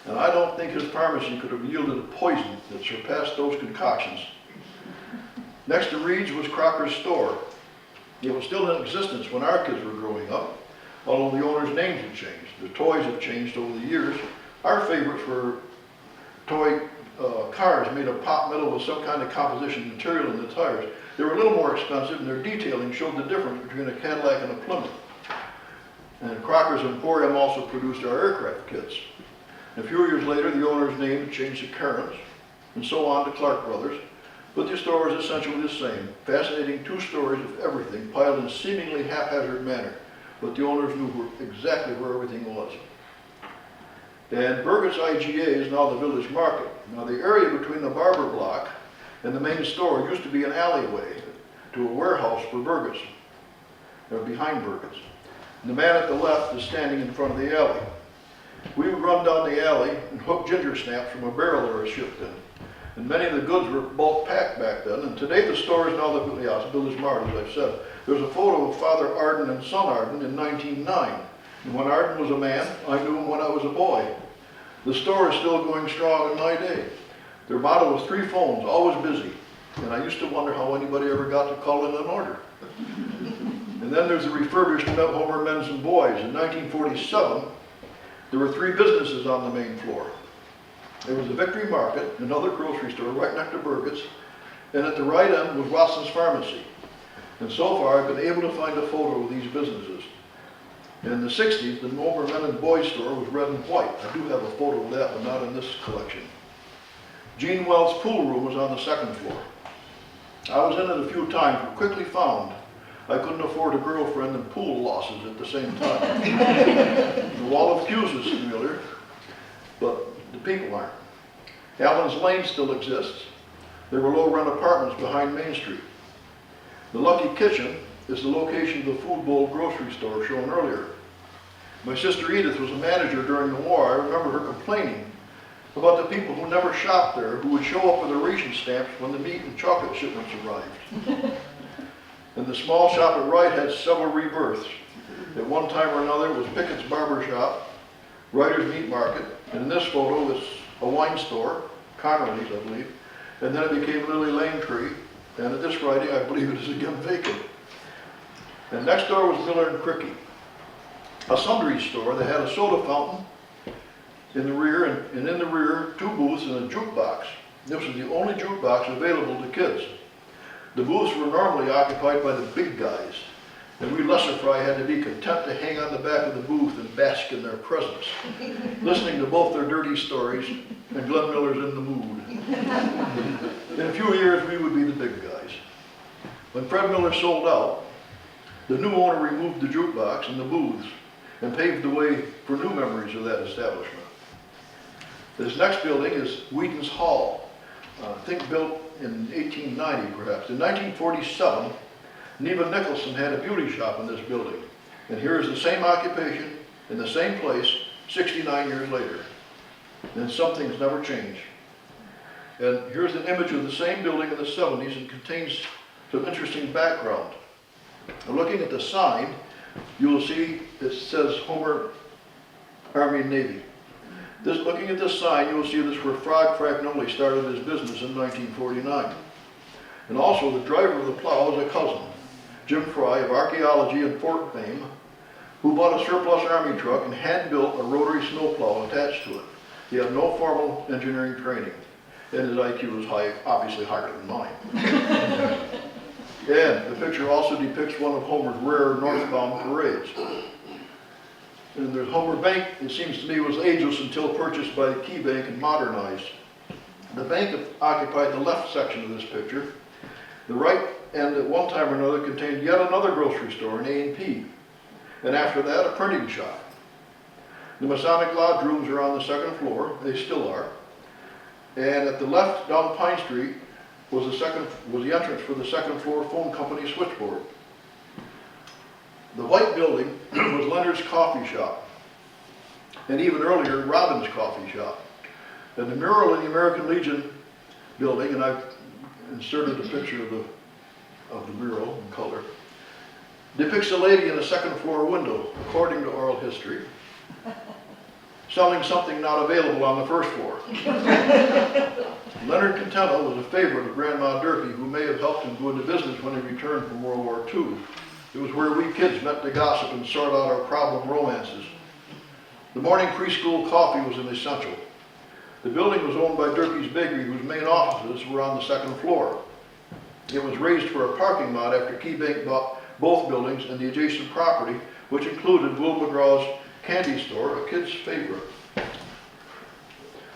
And I don't think his pharmacy could have yielded a poison that surpassed those concoctions. Next to Reed's was Crocker's store. It was still in existence when our kids were growing up, although the owner's names had changed. The toys have changed over the years. Our favorites were toy cars made of pop metal with some kind of composition material in the tires. They were a little more expensive, and their detailing showed the difference between a Cadillac and a Plymouth. And Crocker's Emporium also produced our aircraft kits. A few years later, the owner's name had changed to Cairns, and so on to Clark Brothers. But the store was essentially the same, fascinating 2 stories of everything piled in seemingly haphazard manner. But the owners knew exactly where everything was. And Burgett's IGA is now the Village Market. Now the area between the Barber Block and the main store used to be an alleyway to a warehouse for Burgett's, or behind Burgett's. And the man at the left is standing in front of the alley. We would run down the alley and hook ginger snaps from a barrel that was shipped in. And many of the goods were bulk packed back then. And today the store is now the Village Mart, as I've said. There's a photo of Father Arden and Son Arden in 1909. And when Arden was a man, I knew him when I was a boy. The store is still going strong in my day. Their motto was 3 phones, always busy. And I used to wonder how anybody ever got to call in an order. And then there's the refurbished Homer Men's and Boys. In 1947, there were 3 businesses on the main floor. There was the Victory Market, another grocery store right next to Burgett's, and at the right end was Watson's Pharmacy. And so far, I've been able to find a photo of these businesses. In the 60s, the Homer Men and Boys store was red and white. I do have a photo of that, but not in this collection. Gene Wells' pool room was on the second floor. I was in it a few times, but quickly found I couldn't afford a girlfriend and pool losses at the same time. The Wall of Fuse is familiar, but the people aren't. Allen's Lane still exists. There were low-rent apartments behind Main Street. The Lucky Kitchen is the location of the Food Bowl grocery store shown earlier. My sister Edith was a manager during the war. I remember her complaining about the people who never shopped there, who would show up with their ration stamps when the meat and chocolate shipments arrived. And the small shop at Wright had several rebirths. At one time or another, it was Pickett's Barber Shop, Writer's Meat Market, and in this photo, it's a wine store, Connerly's, I believe, and then it became Lily Lane Tree, and at this writing, I believe it is again vacant. And next door was Miller and Cricky, a sundry store that had a soda fountain in the rear, and in the rear, 2 booths and a jukebox. This was the only jukebox available to kids. The booths were normally occupied by the big guys, and we lesser fry had to be content to hang on the back of the booth and bask in their presence, listening to both their dirty stories and Glenn Miller's In the Mood. In a few years, we would be the big guys. When Fred Miller sold out, the new owner removed the jukebox and the booths and paved the way for new memories of that establishment. This next building is Wheaton's Hall, I think built in 1890 perhaps. In 1947, Neva Nicholson had a beauty shop in this building. And here is the same occupation in the same place 69 years later. And some things never change. And here's an image of the same building in the 70s and contains some interesting background. Now, looking at the sign, you will see it says Homer Army and Navy. Looking at this sign, you will see this where Frog Fragnoli started his business in 1949. And also the driver of the plow is a cousin, Jim Fry of archaeology and fort fame, who bought a surplus army truck and hand-built a rotary snowplow attached to it. He had no formal engineering training, and his IQ was high, obviously higher than mine. And the picture also depicts one of Homer's rare northbound parades. And the Homer Bank, it seems to me, was ageless until purchased by the Key Bank and modernized. The bank occupied the left section of this picture. The right end at one time or another contained yet another grocery store, an A&P. And after that, a printing shop. The Masonic Lodge rooms are on the second floor. They still are. And at the left, down Pine Street, was the entrance for the second floor phone company switchboard. The white building was Leonard's Coffee Shop, and even earlier, Robin's Coffee Shop. And the mural in the American Legion building, and I've inserted a picture of the mural in color, depicts a lady in a second floor window, according to oral history, selling something not available on the first floor. Leonard Contenta was a favorite of Grandma Durkee, who may have helped him go into business when he returned from World War II. It was where we kids met to gossip and sort out our problem romances. The morning preschool coffee was an essential. The building was owned by Durkee's Bakery, whose main offices were on the second floor. It was raised for a parking lot after Key Bank bought both buildings and the adjacent property, which included Will McGraw's candy store, a kid's favorite.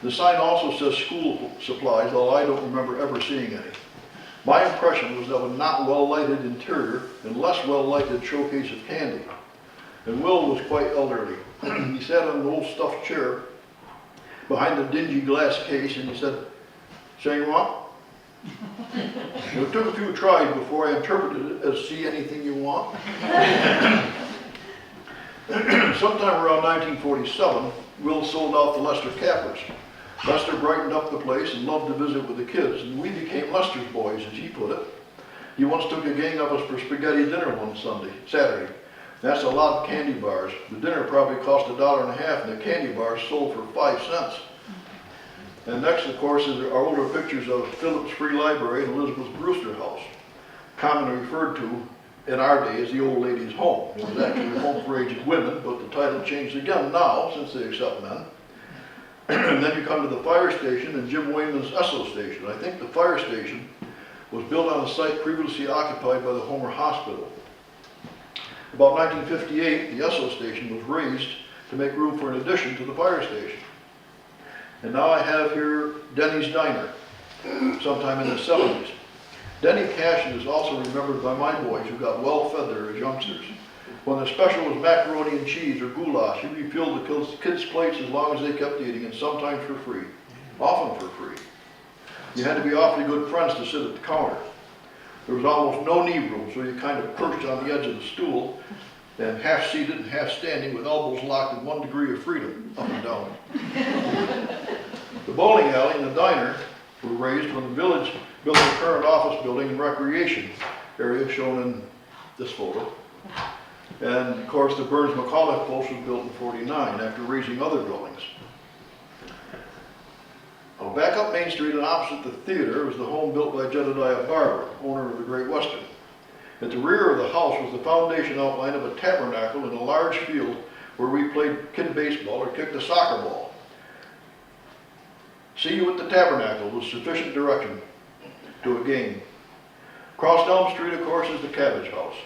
The sign also says school supplies, although I don't remember ever seeing any. My impression was of a not well-lighted interior and less well-lighted showcase of candy. And Will was quite elderly. He sat on an old stuffed chair behind a dingy glass case and he said, "Saying what?" It took a few tries before I interpreted it as "see anything you want." Sometime around 1947, Will sold out the Lester Cappers. Lester brightened up the place and loved to visit with the kids, and we became Lester's boys, as he put it. He once took a gang of us for spaghetti dinner one Saturday. That's a lot of candy bars. The dinner probably cost $1.50, and the candy bars sold for 5 cents. And next, of course, is our older pictures of Phillips Free Library and Elizabeth Brewster House, commonly referred to in our day as the old ladies' home. It was actually a home for aged women, but the title changed again now, since they accept men. And then you come to the fire station and Jim Wayman's Esso station. I think the fire station was built on a site previously occupied by the Homer Hospital. About 1958, the Esso station was raised to make room for an addition to the fire station. And now I have here Denny's Diner, sometime in the 70s. Denny Cashin is also remembered by my boys who got well fed there as youngsters. When the special was macaroni and cheese or goulash, he refilled the kids' plates as long as they kept eating, and sometimes for free, often for free. You had to be awfully good friends to sit at the counter. There was almost no knee room, so you kind of perched on the edge of the stool, and half seated and half standing with elbows locked in 1 degree of freedom, up and down. The bowling alley and the diner were raised when the village built the current office building and recreation area shown in this photo. And of course the Burns McAuliffe Post was built in '49 after raising other buildings. Now, back up Main Street and opposite the theater was the home built by Jedediah Barber, owner of the Great Western. At the rear of the house was the foundation outline of a tabernacle in a large field where we played kid baseball or kicked a soccer ball. See you at the tabernacle was sufficient direction to a game. Across Elm Street, of course, is the Cabbage House.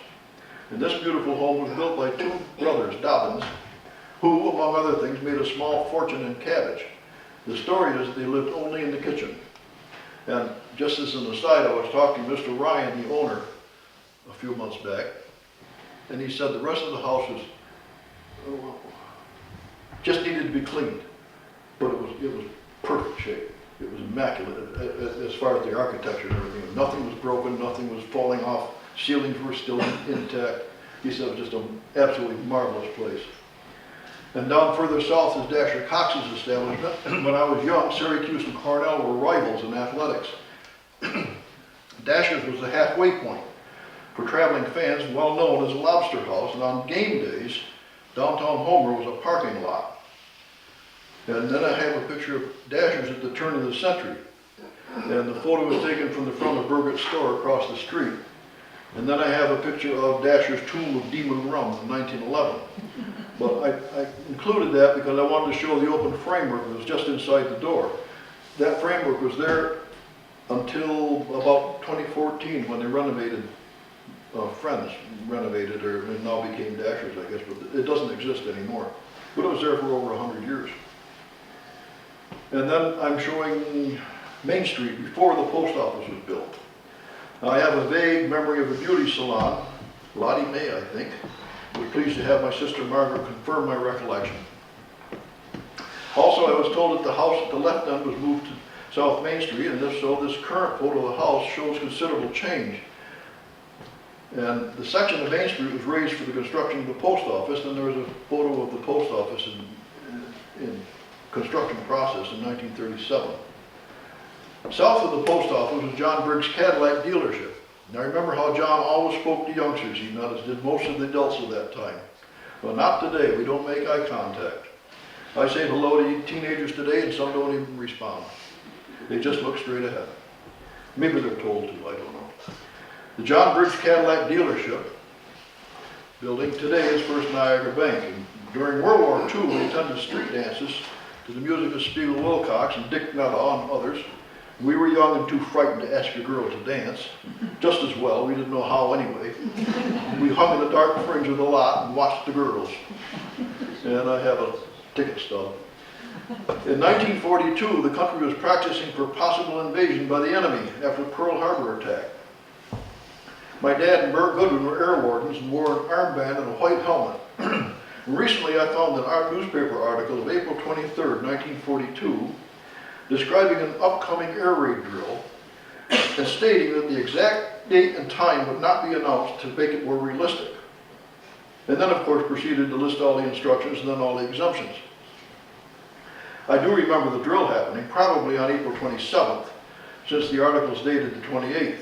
And this beautiful home was built by 2 brothers, Dobbins, who, among other things, made a small fortune in cabbage. The story is that they lived only in the kitchen. And just as an aside, I was talking to Mr. Ryan, the owner, a few months back, and he said the rest of the house was, just needed to be cleaned, but it was perfect shape. It was immaculate as far as the architecture and everything. Nothing was broken, nothing was falling off, ceilings were still intact. He said it was just an absolutely marvelous place. And down further south is Dasher Cox's establishment. When I was young, Syracuse and Cornell were rivals in athletics. Dasher's was the halfway point for traveling fans, well known as a lobster house, and on game days, downtown Homer was a parking lot. And then I have a picture of Dasher's at the turn of the century. And the photo was taken from the front of Burgett's store across the street. And then I have a picture of Dasher's Tomb of Demon Rum in 1911. But I included that because I wanted to show the open framework that was just inside the door. That framework was there until about 2014 when they renovated, Friends renovated, or it now became Dasher's, I guess, but it doesn't exist anymore. But it was there for over 100 years. And then I'm showing Main Street before the post office was built. Now, I have a vague memory of a beauty salon, Lottie Mae, I think. We're pleased to have my sister Margaret confirm my recollection. Also, I was told that the house at the left end was moved to South Main Street, and if so, this current photo of the house shows considerable change. And the section of Main Street was raised for the construction of the post office, and there was a photo of the post office in construction process in 1937. South of the post office was John Briggs' Cadillac dealership. And I remember how John always spoke to youngsters, even as did most of the adults of that time. But not today, we don't make eye contact. I say hello to teenagers today and some don't even respond. They just look straight ahead. Maybe they're told to, I don't know. The John Briggs Cadillac dealership building today is First Niagara Bank. And during World War II, we attended street dances to the music of Spiegel Wilcox and Dick Netta and others. We were young and too frightened to ask a girl to dance. Just as well, we didn't know how anyway. We hung in the dark fringe of the lot and watched the girls. And I have a ticket stub. In 1942, the country was practicing for possible invasion by the enemy after the Pearl Harbor attack. My dad and Bert Goodwin were air wardens and wore an armband and a white helmet. Recently, I found an newspaper article of April 23rd, 1942, describing an upcoming air raid drill and stating that the exact date and time would not be announced to make it more realistic. And then, of course, proceeded to list all the instructions and then all the exemptions. I do remember the drill happening, probably on April 27th, since the article is dated the 28th.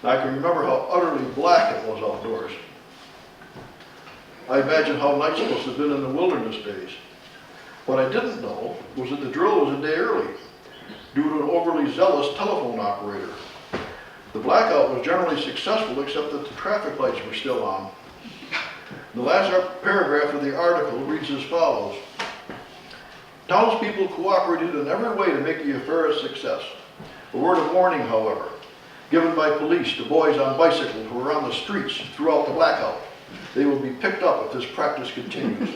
And I can remember how utterly black it was outdoors. I imagine how nights must have been in the wilderness days. What I didn't know was that the drill was a day early, due to an overly zealous telephone operator. The blackout was generally successful, except that the traffic lights were still on. The last paragraph of the article reads as follows. Townspeople cooperated in every way to make the affair a success. A word of warning, however, given by police to boys on bicycles who were on the streets throughout the blackout. They will be picked up if this practice continues.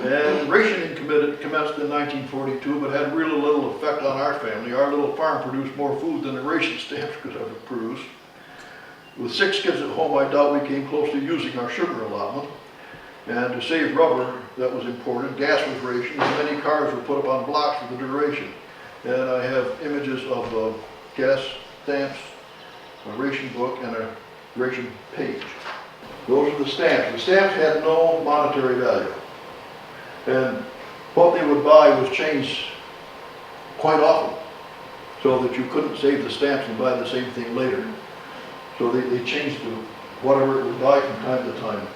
And rationing commenced in 1942, but had really little effect on our family. Our little farm produced more food than the ration stamps could ever produce. With 6 kids at home, I doubt we came close to using our sugar allotment. And to save rubber that was imported, gas was rationed, and many cars were put up on blocks for the duration. And I have images of gas stamps, a ration book, and a ration page. Those are the stamps. The stamps had no monetary value. And what they would buy was changed quite often, so that you couldn't save the stamps and buy the same thing later. So they changed to whatever it would buy from time to time.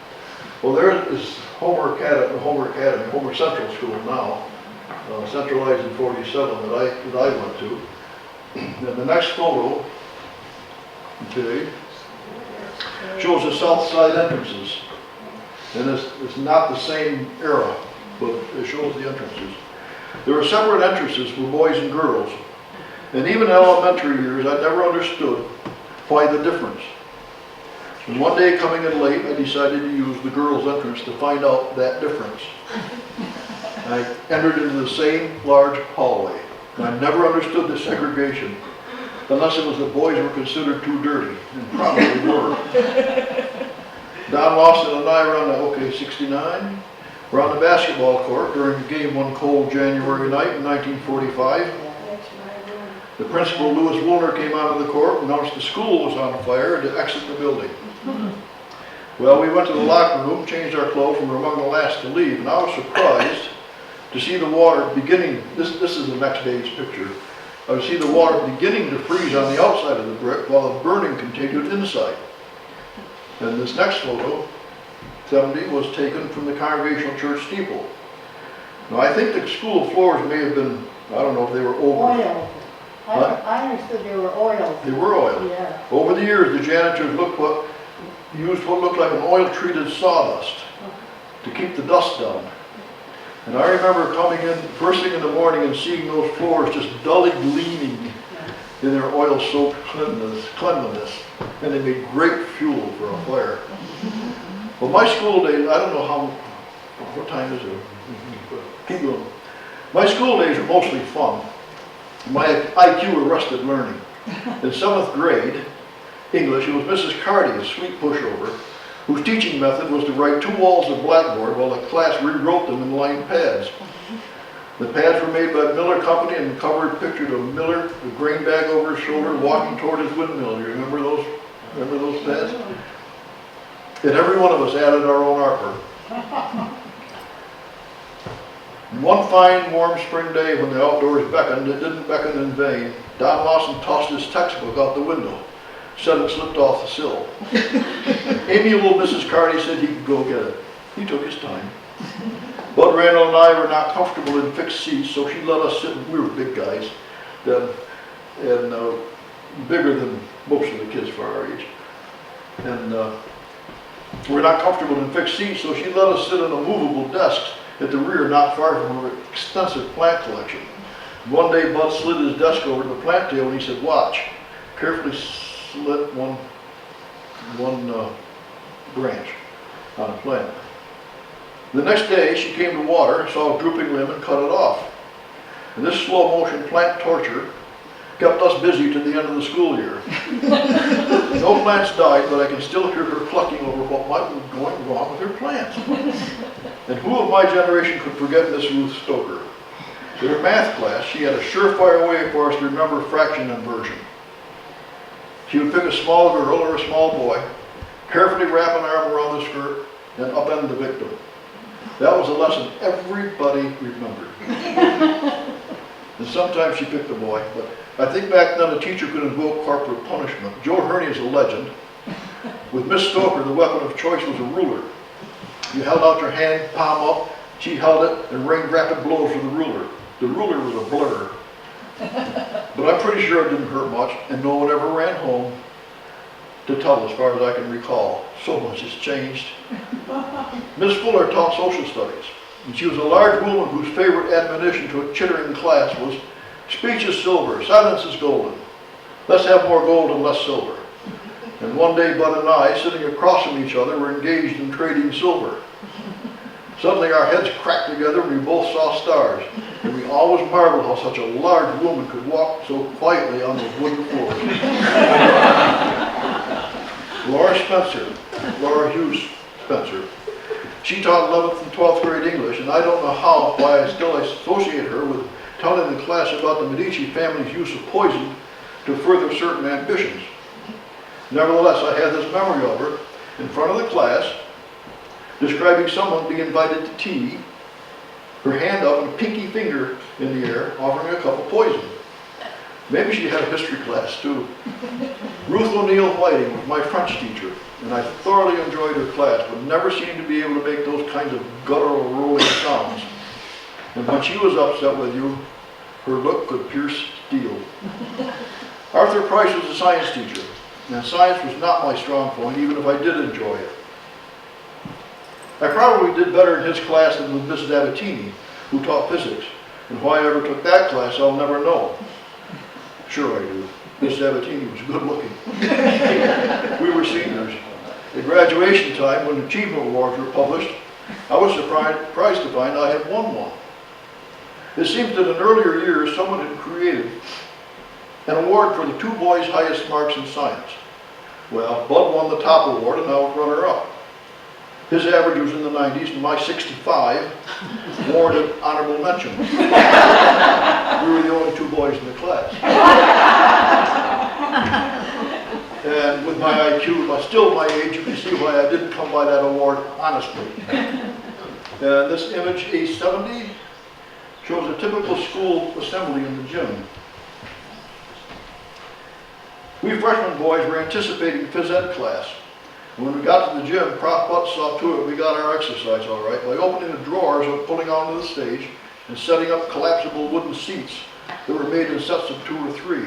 Well, there is Homer Academy, Homer Central School now, centralized in 47 that I went to. And the next photo, okay, shows the south side entrances. And it's not the same era, but it shows the entrances. There are separate entrances for boys and girls. And even in elementary years, I never understood why the difference. And one day coming in late, I decided to use the girls' entrance to find out that difference. I entered into the same large hallway. And I never understood the segregation, unless it was that boys were considered too dirty, and probably were. Don Lawson and I were on the 69. We're on the basketball court during a game one cold January night in 1945. The principal, Louis Woolner, came out of the court and announced the school was on fire and to exit the building. Well, we went to the locker room, changed our clothes, and were among the last to leave. And I was surprised to see the water beginning, this is the next day's picture. I would see the water beginning to freeze on the outside of the brick while the burning continued inside. And this next photo, 70, was taken from the Congregational Church steeple. Now, I think the school floors may have been, I don't know if they were over. Oil. What? I understood they were oil. They were oil. Yeah. Over the years, the janitors used what looked like an oil-treated sawdust to keep the dust down. And I remember coming in first thing in the morning and seeing those floors just dully gleaming in their oil-soaked cleanliness. And they made great fuel for a fire. Well, my school days, I don't know what time is it? Keep going. My school days were mostly fun. My IQ arrested learning. In 7th grade, English, it was Mrs. Carty, a sweet pushover, whose teaching method was to write 2 walls of blackboard while the class rewrote them in lined pads. The pads were made by Miller Company and the cover pictured of Miller, with a grain bag over his shoulder, walking toward his windmill. You remember those pads? And every one of us added our own artwork. And one fine, warm spring day when the outdoors beckoned, it didn't beckon in vain. Don Lawson tossed his textbook out the window. Said it slipped off the sill. Amiable Mrs. Carty said he could go get it. He took his time. Bud Randall and I were not comfortable in fixed seats, so she let us sit. We were big guys, and bigger than most of the kids for our age. And we're not comfortable in fixed seats, so she let us sit on a movable desk at the rear, not far from her extensive plant collection. One day, Bud slid his desk over to the plant table and he said, "Watch." Carefully slit one branch on a plant. The next day, she came to water, saw a drooping limb, and cut it off. And this slow-motion plant torture kept us busy to the end of the school year. No plants died, but I can still hear her clucking over what might be going wrong with her plants. And who of my generation could forget Miss Ruth Stoker? In her math class, she had a surefire way for us to remember fraction inversion. She would pick a small girl or a small boy, carefully wrap an arm around the skirt, and upend the victim. That was a lesson everybody remembered. And sometimes she picked a boy, but I think back then a teacher could invoke corporal punishment. Joe Herney is a legend. With Miss Stoker, the weapon of choice was a ruler. You held out your hand, palm up, she held it, and rained rapid blows with the ruler. The ruler was a blur. But I'm pretty sure it didn't hurt much, and no one ever ran home to tell as far as I can recall. So much has changed. Miss Fuller taught social studies, and she was a large woman whose favorite admonition to a chittering class was, "Speech is silver, silence is golden. Let's have more gold and less silver." And one day Bud and I, sitting across from each other, were engaged in trading silver. Suddenly our heads cracked together and we both saw stars. And we always marveled how such a large woman could walk so quietly on those wooden floors. Laura Hughes Spencer. She taught 11th and 12th grade English, and I don't know why I still associate her with telling the class about the Medici family's use of poison to further certain ambitions. Nevertheless, I had this memory of her in front of the class, describing someone being invited to tea, her hand up and a pinky finger in the air, offering a cup of poison. Maybe she had a history class too. Ruth O'Neill Whiting was my French teacher, and I thoroughly enjoyed her class, but never seemed to be able to make those kinds of guttural rolling sounds. And when she was upset with you, her look could pierce steel. Arthur Price was a science teacher, and science was not my strong point, even if I did enjoy it. I probably did better in his class than with Miss Davatini, who taught physics, and why I ever took that class I'll never know. Sure I do. Miss Davatini was good looking. We were seniors. At graduation time, when achievement awards were published, I was surprised to find I had won one. It seems that in earlier years someone had created an award for the two boys' highest marks in science. Well, Bud won the top award and I was runner-up. His average was in the 90s and my 65 warranted honorable mention. We were the only two boys in the class. And with my IQ, still my age, you can see why I didn't come by that award honestly. And this image, A70, shows a typical school assembly in the gym. We freshman boys were anticipating phys ed class. And when we got to the gym, Prof. Butts saw to it we got our exercise all right by opening the drawers and pulling onto the stage and setting up collapsible wooden seats that were made in sets of 2 or 3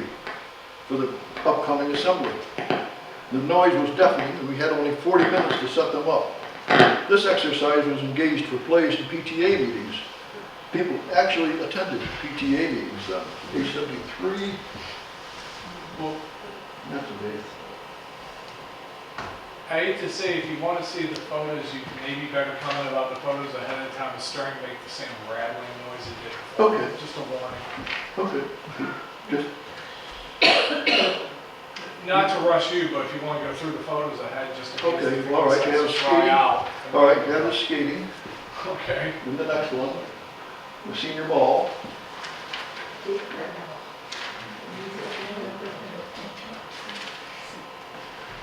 for the upcoming assembly. The noise was deafening and we had only 40 minutes to set them up. This exercise was engaged for plays to PTA meetings. People actually attended PTA meetings then. A73, well, that's a date. I hate to say, if you want to see the photos, you can maybe better comment about the photos ahead of time. It's starting to make the same rattling noise it did before. Okay. Just a warning. Okay. Just, Not to rush you, but if you want to go through the photos ahead, just in case okay, anything all right, starts you have to skating. dry out. All right, you have the skating. Okay. And the next one, the senior ball.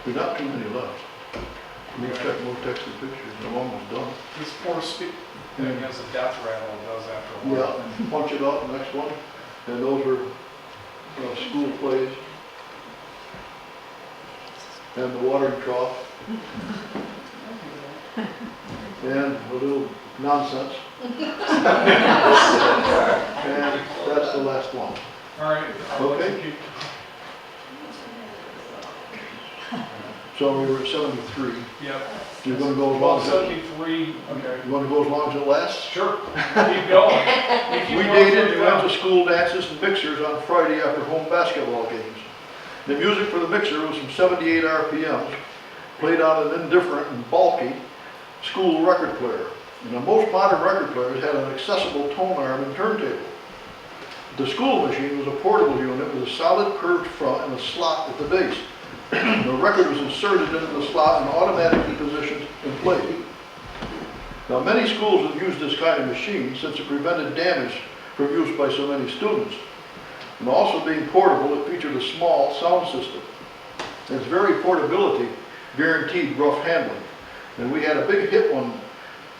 There's not too many left. We'll text the pictures, I'm almost done. This poor thing has a death rattle it does after a while. Yeah, and punch it out, the next one. And those are school plays. And the watering trough. And a little nonsense. And that's the last one. All right. Okay. So we were at 73. Yep. You're going to go as long Well, as it, 73, okay. you want to go as long as it lasts? Sure. Keep going. You keep We going dated till and you're went done. to school dances and mixers on Friday after home basketball games. The music for the mixer was from 78 RPMs, played on an indifferent and bulky school record player. And the most modern record players had an accessible tone arm and turntable. The school machine was a portable unit with a solid curved front and a slot at the base. The record was inserted into the slot and automatically positioned and played. Now many schools have used this kind of machine since it prevented damage from use by so many students. And also being portable, it featured a small sound system. Its very portability guaranteed rough handling. And we had a big hit one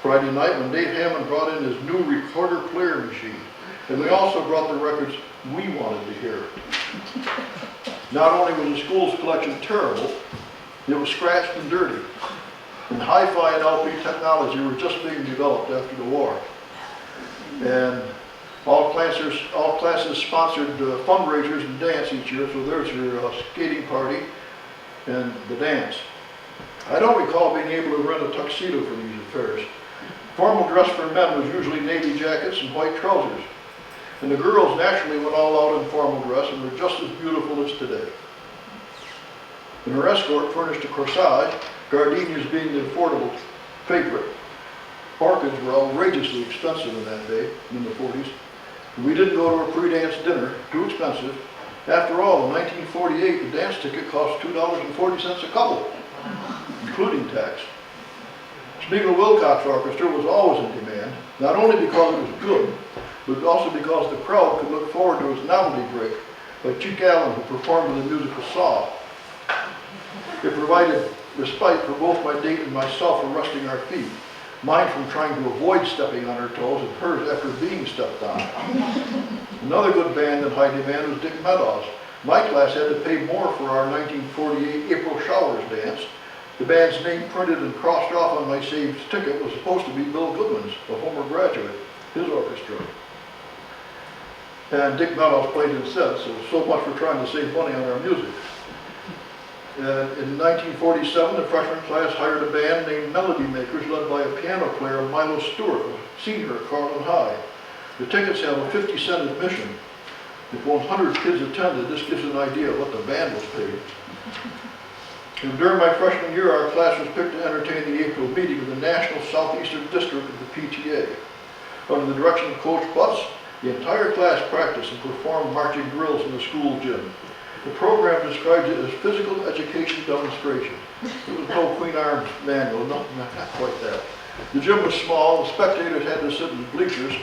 Friday night when Dave Hammond brought in his new recorder player machine. And we also brought the records we wanted to hear. Not only was the school's collection terrible, it was scratched and dirty. And hi-fi and LP technology were just being developed after the war. And all classes sponsored fundraisers and dance each year, so there's your skating party and the dance. I don't recall being able to rent a tuxedo for these affairs. Formal dress for men was usually navy jackets and white trousers. And the girls naturally went all out in formal dress and were just as beautiful as today. and her escort furnished a corsage, gardenias being the affordable favorite. Orchids were outrageously expensive in that day, in the 40s. We didn't go to a pre-dance dinner, too expensive. After all, in 1948, the dance ticket cost $2.40 a couple, including tax. Spiegel Wilcox Orchestra was always in demand, not only because it was good, but also because the crowd could look forward to its novelty break by Chick Allen, who performed with the musical saw. It provided respite for both my date and myself from resting our feet, mine from trying to avoid stepping on her toes, and hers after being stepped on. Another good band in high demand was Dick Meadows. My class had to pay more for our 1948 April Showers dance. The band's name printed and crossed off on my saved ticket was supposed to be Bill Goodman's, a Homer graduate, his orchestra. And Dick Meadows played instead, so much for trying to save money on our music. In 1947, the freshman class hired a band named Melody Makers, led by a piano player, Milo Stewart, a senior at Carlin High. The tickets have a 50-cent admission. If 100 kids attended, this gives an idea of what the band was paid. And during my freshman year, our class was picked to entertain the April meeting of the National Southeastern District of the PTA. Under the direction of Coach Butts, the entire class practiced and performed marching drills in the school gym. The program describes it as physical education demonstration. It was no Queen Arms manual, not quite that. The gym was small, the spectators had to sit in bleachers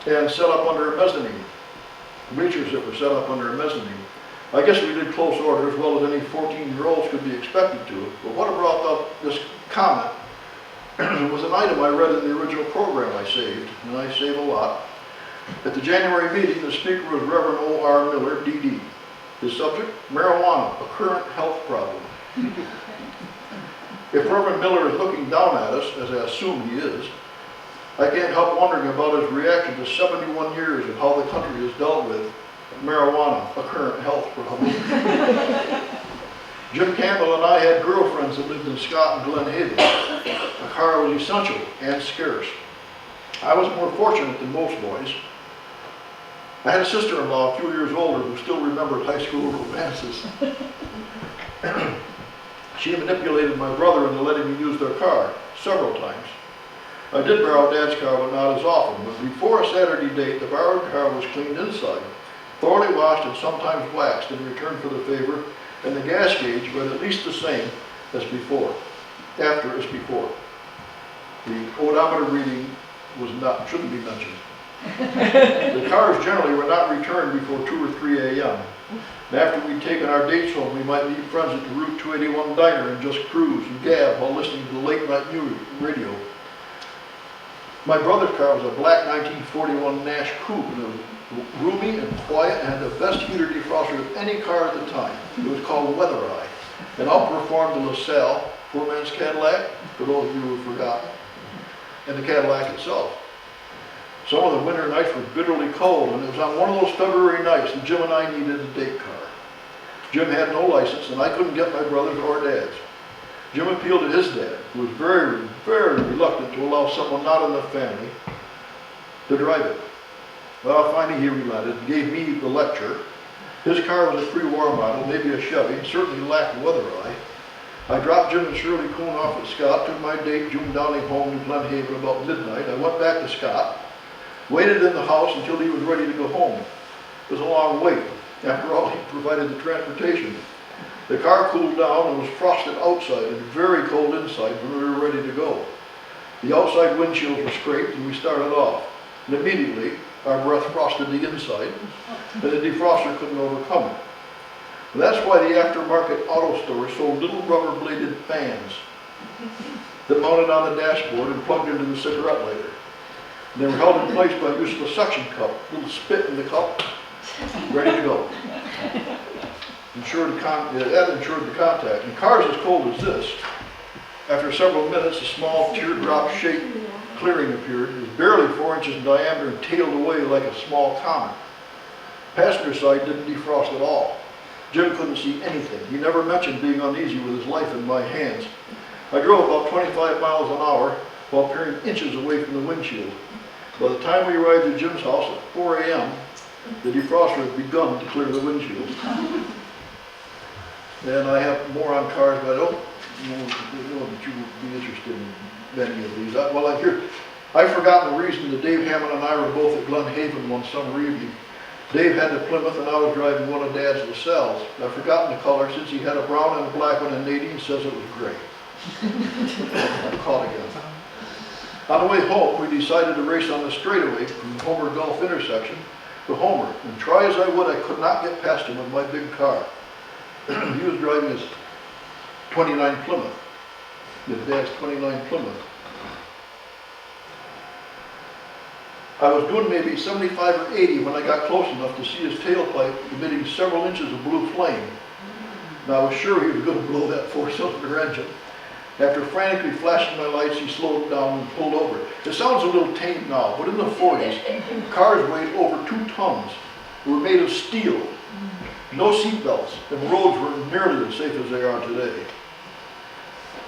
and set up under a mezzanine. Bleachers that were set up under a mezzanine. I guess we did close order as well as any 14-year-olds could be expected to, but what brought up this comment was an item I read in the original program I saved, and I save a lot. At the January meeting, the speaker was Reverend O.R. Miller, D.D. His subject, marijuana, a current health problem. If Reverend Miller is looking down at us, as I assume he is, I can't help wondering about his reaction to 71 years of how the country has dealt with marijuana, a current health problem. Jim Campbell and I had girlfriends that lived in Scott and Glen Haven. A car was essential and scarce. I was more fortunate than most boys. I had a sister-in-law a few years older who still remembered high school romances. She manipulated my brother into letting me use their car several times. I did borrow Dad's car, but not as often. But before a Saturday date, the borrowed car was cleaned inside, thoroughly washed and sometimes waxed in return for the favor, and the gas gauge was at least the same as before, after as before. The odometer reading shouldn't be mentioned. The cars generally were not returned before 2 or 3 a.m. And after we'd taken our dates home, we might meet friends at the Route 281 diner and just cruise and gab while listening to the late night news radio. My brother's car was a black 1941 Nash Coupe, and it was roomy and quiet and had the best heater defroster of any car at the time. It was called Weather Eye, and outperformed the LaSalle, poor man's Cadillac, for those of you who have forgotten, and the Cadillac itself. Some of the winter nights were bitterly cold, and it was on one of those February nights that Jim and I needed a date car. Jim had no license, and I couldn't get my brother's or Dad's. Jim appealed to his dad, who was very, very reluctant to allow someone not in the family to drive it. Well, finally he relented and gave me the lecture. His car was a pre-war model, maybe a Chevy, certainly lacked Weather Eye. I dropped Jim and Shirley Kuhn off at Scott, took my date, June Downing, home to Glen Haven about midnight. I went back to Scott, waited in the house until he was ready to go home. It was a long wait. After all, he provided the transportation. The car cooled down and was frosted outside and very cold inside when we were ready to go. The outside windshields were scraped and we started off. And immediately, our breath frosted the inside, and the defroster couldn't overcome it. And that's why the aftermarket auto stores sold little rubber-bladed fans that mounted on the dashboard and plugged into the cigarette lighter. And they were held in place by use of a suction cup, a little spit in the cup, ready to go. That ensured the contact. In cars as cold as this, after several minutes, a small teardrop-shaped clearing appeared. It was barely 4 inches in diameter and tailed away like a small comet. Passenger side didn't defrost at all. Jim couldn't see anything. He never mentioned being uneasy with his life in my hands. I drove about 25 miles an hour while peering inches away from the windshield. By the time we arrived at Jim's house at 4 a.m., the defroster had begun to clear the windshield. And I have more on cars, but I don't know that you would be interested in many of these. I've forgotten the reason that Dave Hammond and I were both at Glen Haven one summer evening. Dave had the Plymouth and I was driving one of Dad's LaSalles. I've forgotten the color since he had a brown and a black one and Nadine says it was gray. I'm caught again. On the way home, we decided to race on the straightaway from Homer Gulf intersection to Homer. And try as I would, I could not get past him with my big car. He was driving his 29 Plymouth, his dad's 29 Plymouth. I was doing maybe 75 or 80 when I got close enough to see his tailpipe emitting several inches of blue flame. And I was sure he was going to blow that four-cylinder engine. After frantically flashing my lights, he slowed down and pulled over. It sounds a little tame now, but in the 40s, cars weighed over 2 tons. They were made of steel, no seat belts, and roads were nearly as safe as they are today.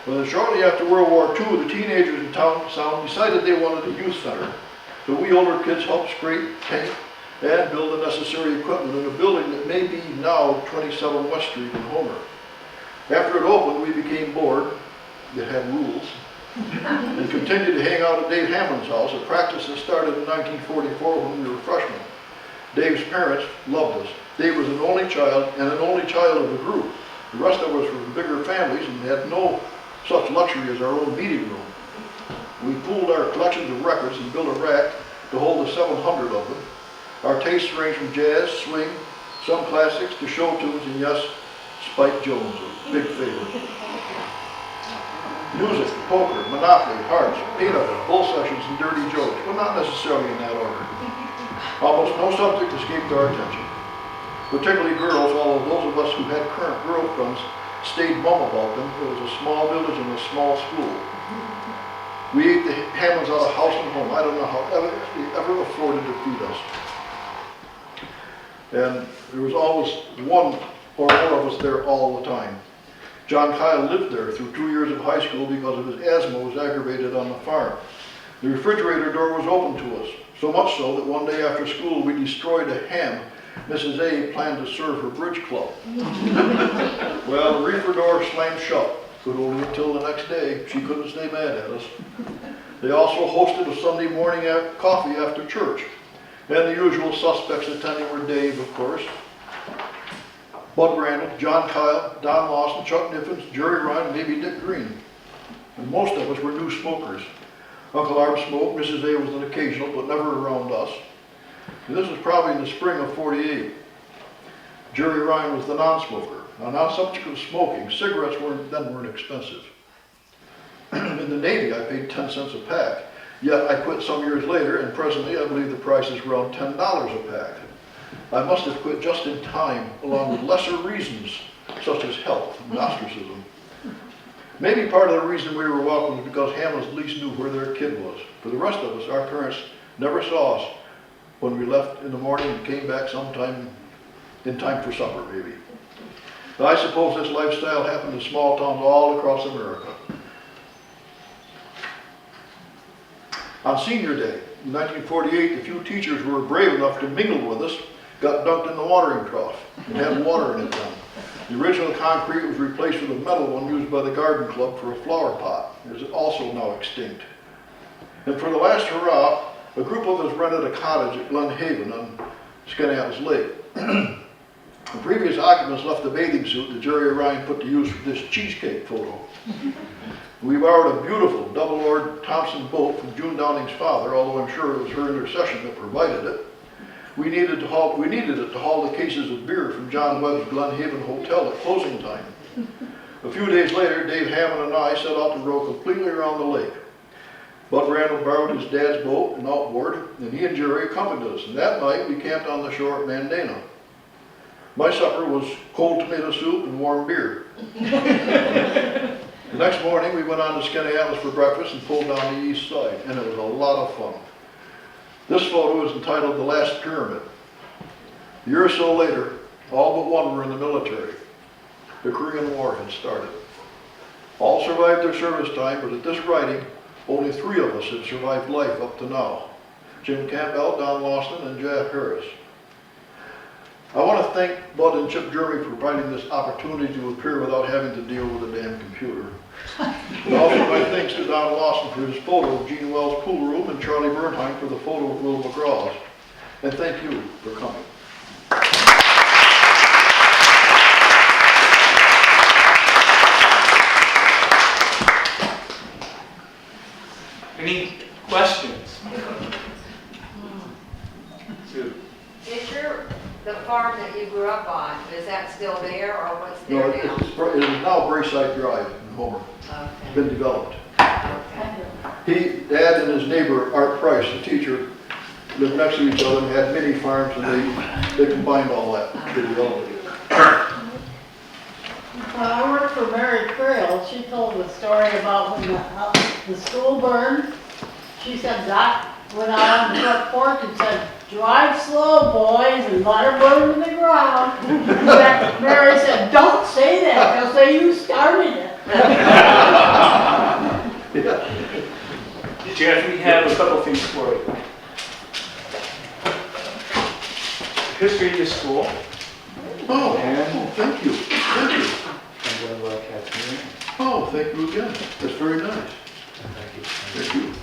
Well, shortly after World War II, the teenagers in town decided they wanted a youth center. So we older kids helped scrape, paint, and build the necessary equipment in a building that may be now 27 West Street in Homer. After it opened, we became bored. It had rules. And continued to hang out at Dave Hammond's house, a practice that started in 1944 when we were freshmen. Dave's parents loved us. Dave was an only child and an only child of the group. The rest of us were from bigger families and had no such luxury as our own meeting room. We pooled our collections of records and built a rack to hold the 700 of them. Our tastes range from jazz, swing, some classics to show tunes, and yes, Spike Jones, a big favorite. Music, poker, Monopoly, hearts, peanut, bull sessions, and dirty jokes, but not necessarily in that order. Almost no subject escaped our attention. Particularly girls, although those of us who had current girlfriends stayed mum about them. It was a small village and a small school. We ate the Hammonds out of house and home. I don't know how they ever afforded to feed us. And there was always one or more of us there all the time. John Kyle lived there through 2 years of high school because of his asthma was aggravated on the farm. The refrigerator door was open to us, so much so that one day after school we destroyed a ham Mrs. A planned to serve her bridge club. Well, the reefer door slammed shut, but only until the next day. She couldn't stay mad at us. They also hosted a Sunday morning coffee after church, and the usual suspects attending were Dave, of course, Bud Randall, John Kyle, Don Lawson, Chuck Niffens, Jerry Ryan, maybe Dick Green. And most of us were new smokers. Uncle Arb smoked, Mrs. A was an occasional, but never around us. And this was probably in the spring of '48. Jerry Ryan was the non-smoker. Now, on subject of smoking, cigarettes weren't expensive. In the Navy, I paid 10 cents a pack. Yet I quit some years later, and presently I believe the price is around $10 a pack. I must have quit just in time, along with lesser reasons, such as health and ostracism. Maybe part of the reason we were welcome was because Hammonds at least knew where their kid was. For the rest of us, our parents never saw us when we left in the morning and came back sometime in time for supper, maybe. But I suppose this lifestyle happened in small towns all across America. On senior day, in 1948, the few teachers who were brave enough to mingle with us got dunked in the watering trough and had water in it then. The original concrete was replaced with a metal one used by the garden club for a flower pot. It is also now extinct. And for the last hurrah, a group of us rented a cottage at Glen Haven on Skaneateles Lake. The previous occupants left the bathing suit that Jerry Ryan put to use for this cheesecake photo. We borrowed a beautiful double-oared Thompson boat from June Downing's father, although I'm sure it was her intercession that provided it. We needed it to haul the cases of beer from John Webb's Glen Haven Hotel at closing time. A few days later, Dave Hammond and I set out to row completely around the lake. Bud Randall borrowed his dad's boat and outboard, and he and Jerry accompanied us. And that night, we camped on the shore at Mandana. My supper was cold tomato soup and warm beer. The next morning, we went on to Skaneateles for breakfast and pulled down the east side, and it was a lot of fun. This photo is entitled The Last Pyramid. A year or so later, all but one were in the military. The Korean War had started. All survived their service time, but at this writing, only 3 of us had survived life up to now. Jim Campbell, Don Lawson, and Jaff Harris. I want to thank Bud and Chip Jeremy for providing this opportunity to appear without having to deal with a damn computer. And also my thanks to Don Lawson for his photo of Gene Wells' pool room and Charlie Bernheim for the photo of Will McGraw's. And thank you for coming. Any questions? Sue? Is the farm that you grew up on, is that still there or what's No, there now? it is now Brayside Drive in Homer. Okay. Been developed. Okay. Dad and his neighbor, Art Price, the teacher, lived next to each other and had mini farms, and they combined all that to develop it. When I worked for Mary Trail, she told the story about when the school burned. She said Doc went out on the front porch and said, "Drive slow, boys, and let her burn to the ground." And Mary said, "Don't say that, they'll say you started it." Jeff, we have a couple things for you. History of the school. Oh, And- thank you, thank you. And what about Catherine? Oh, thank you again. That's very nice. Thank you. Thank you.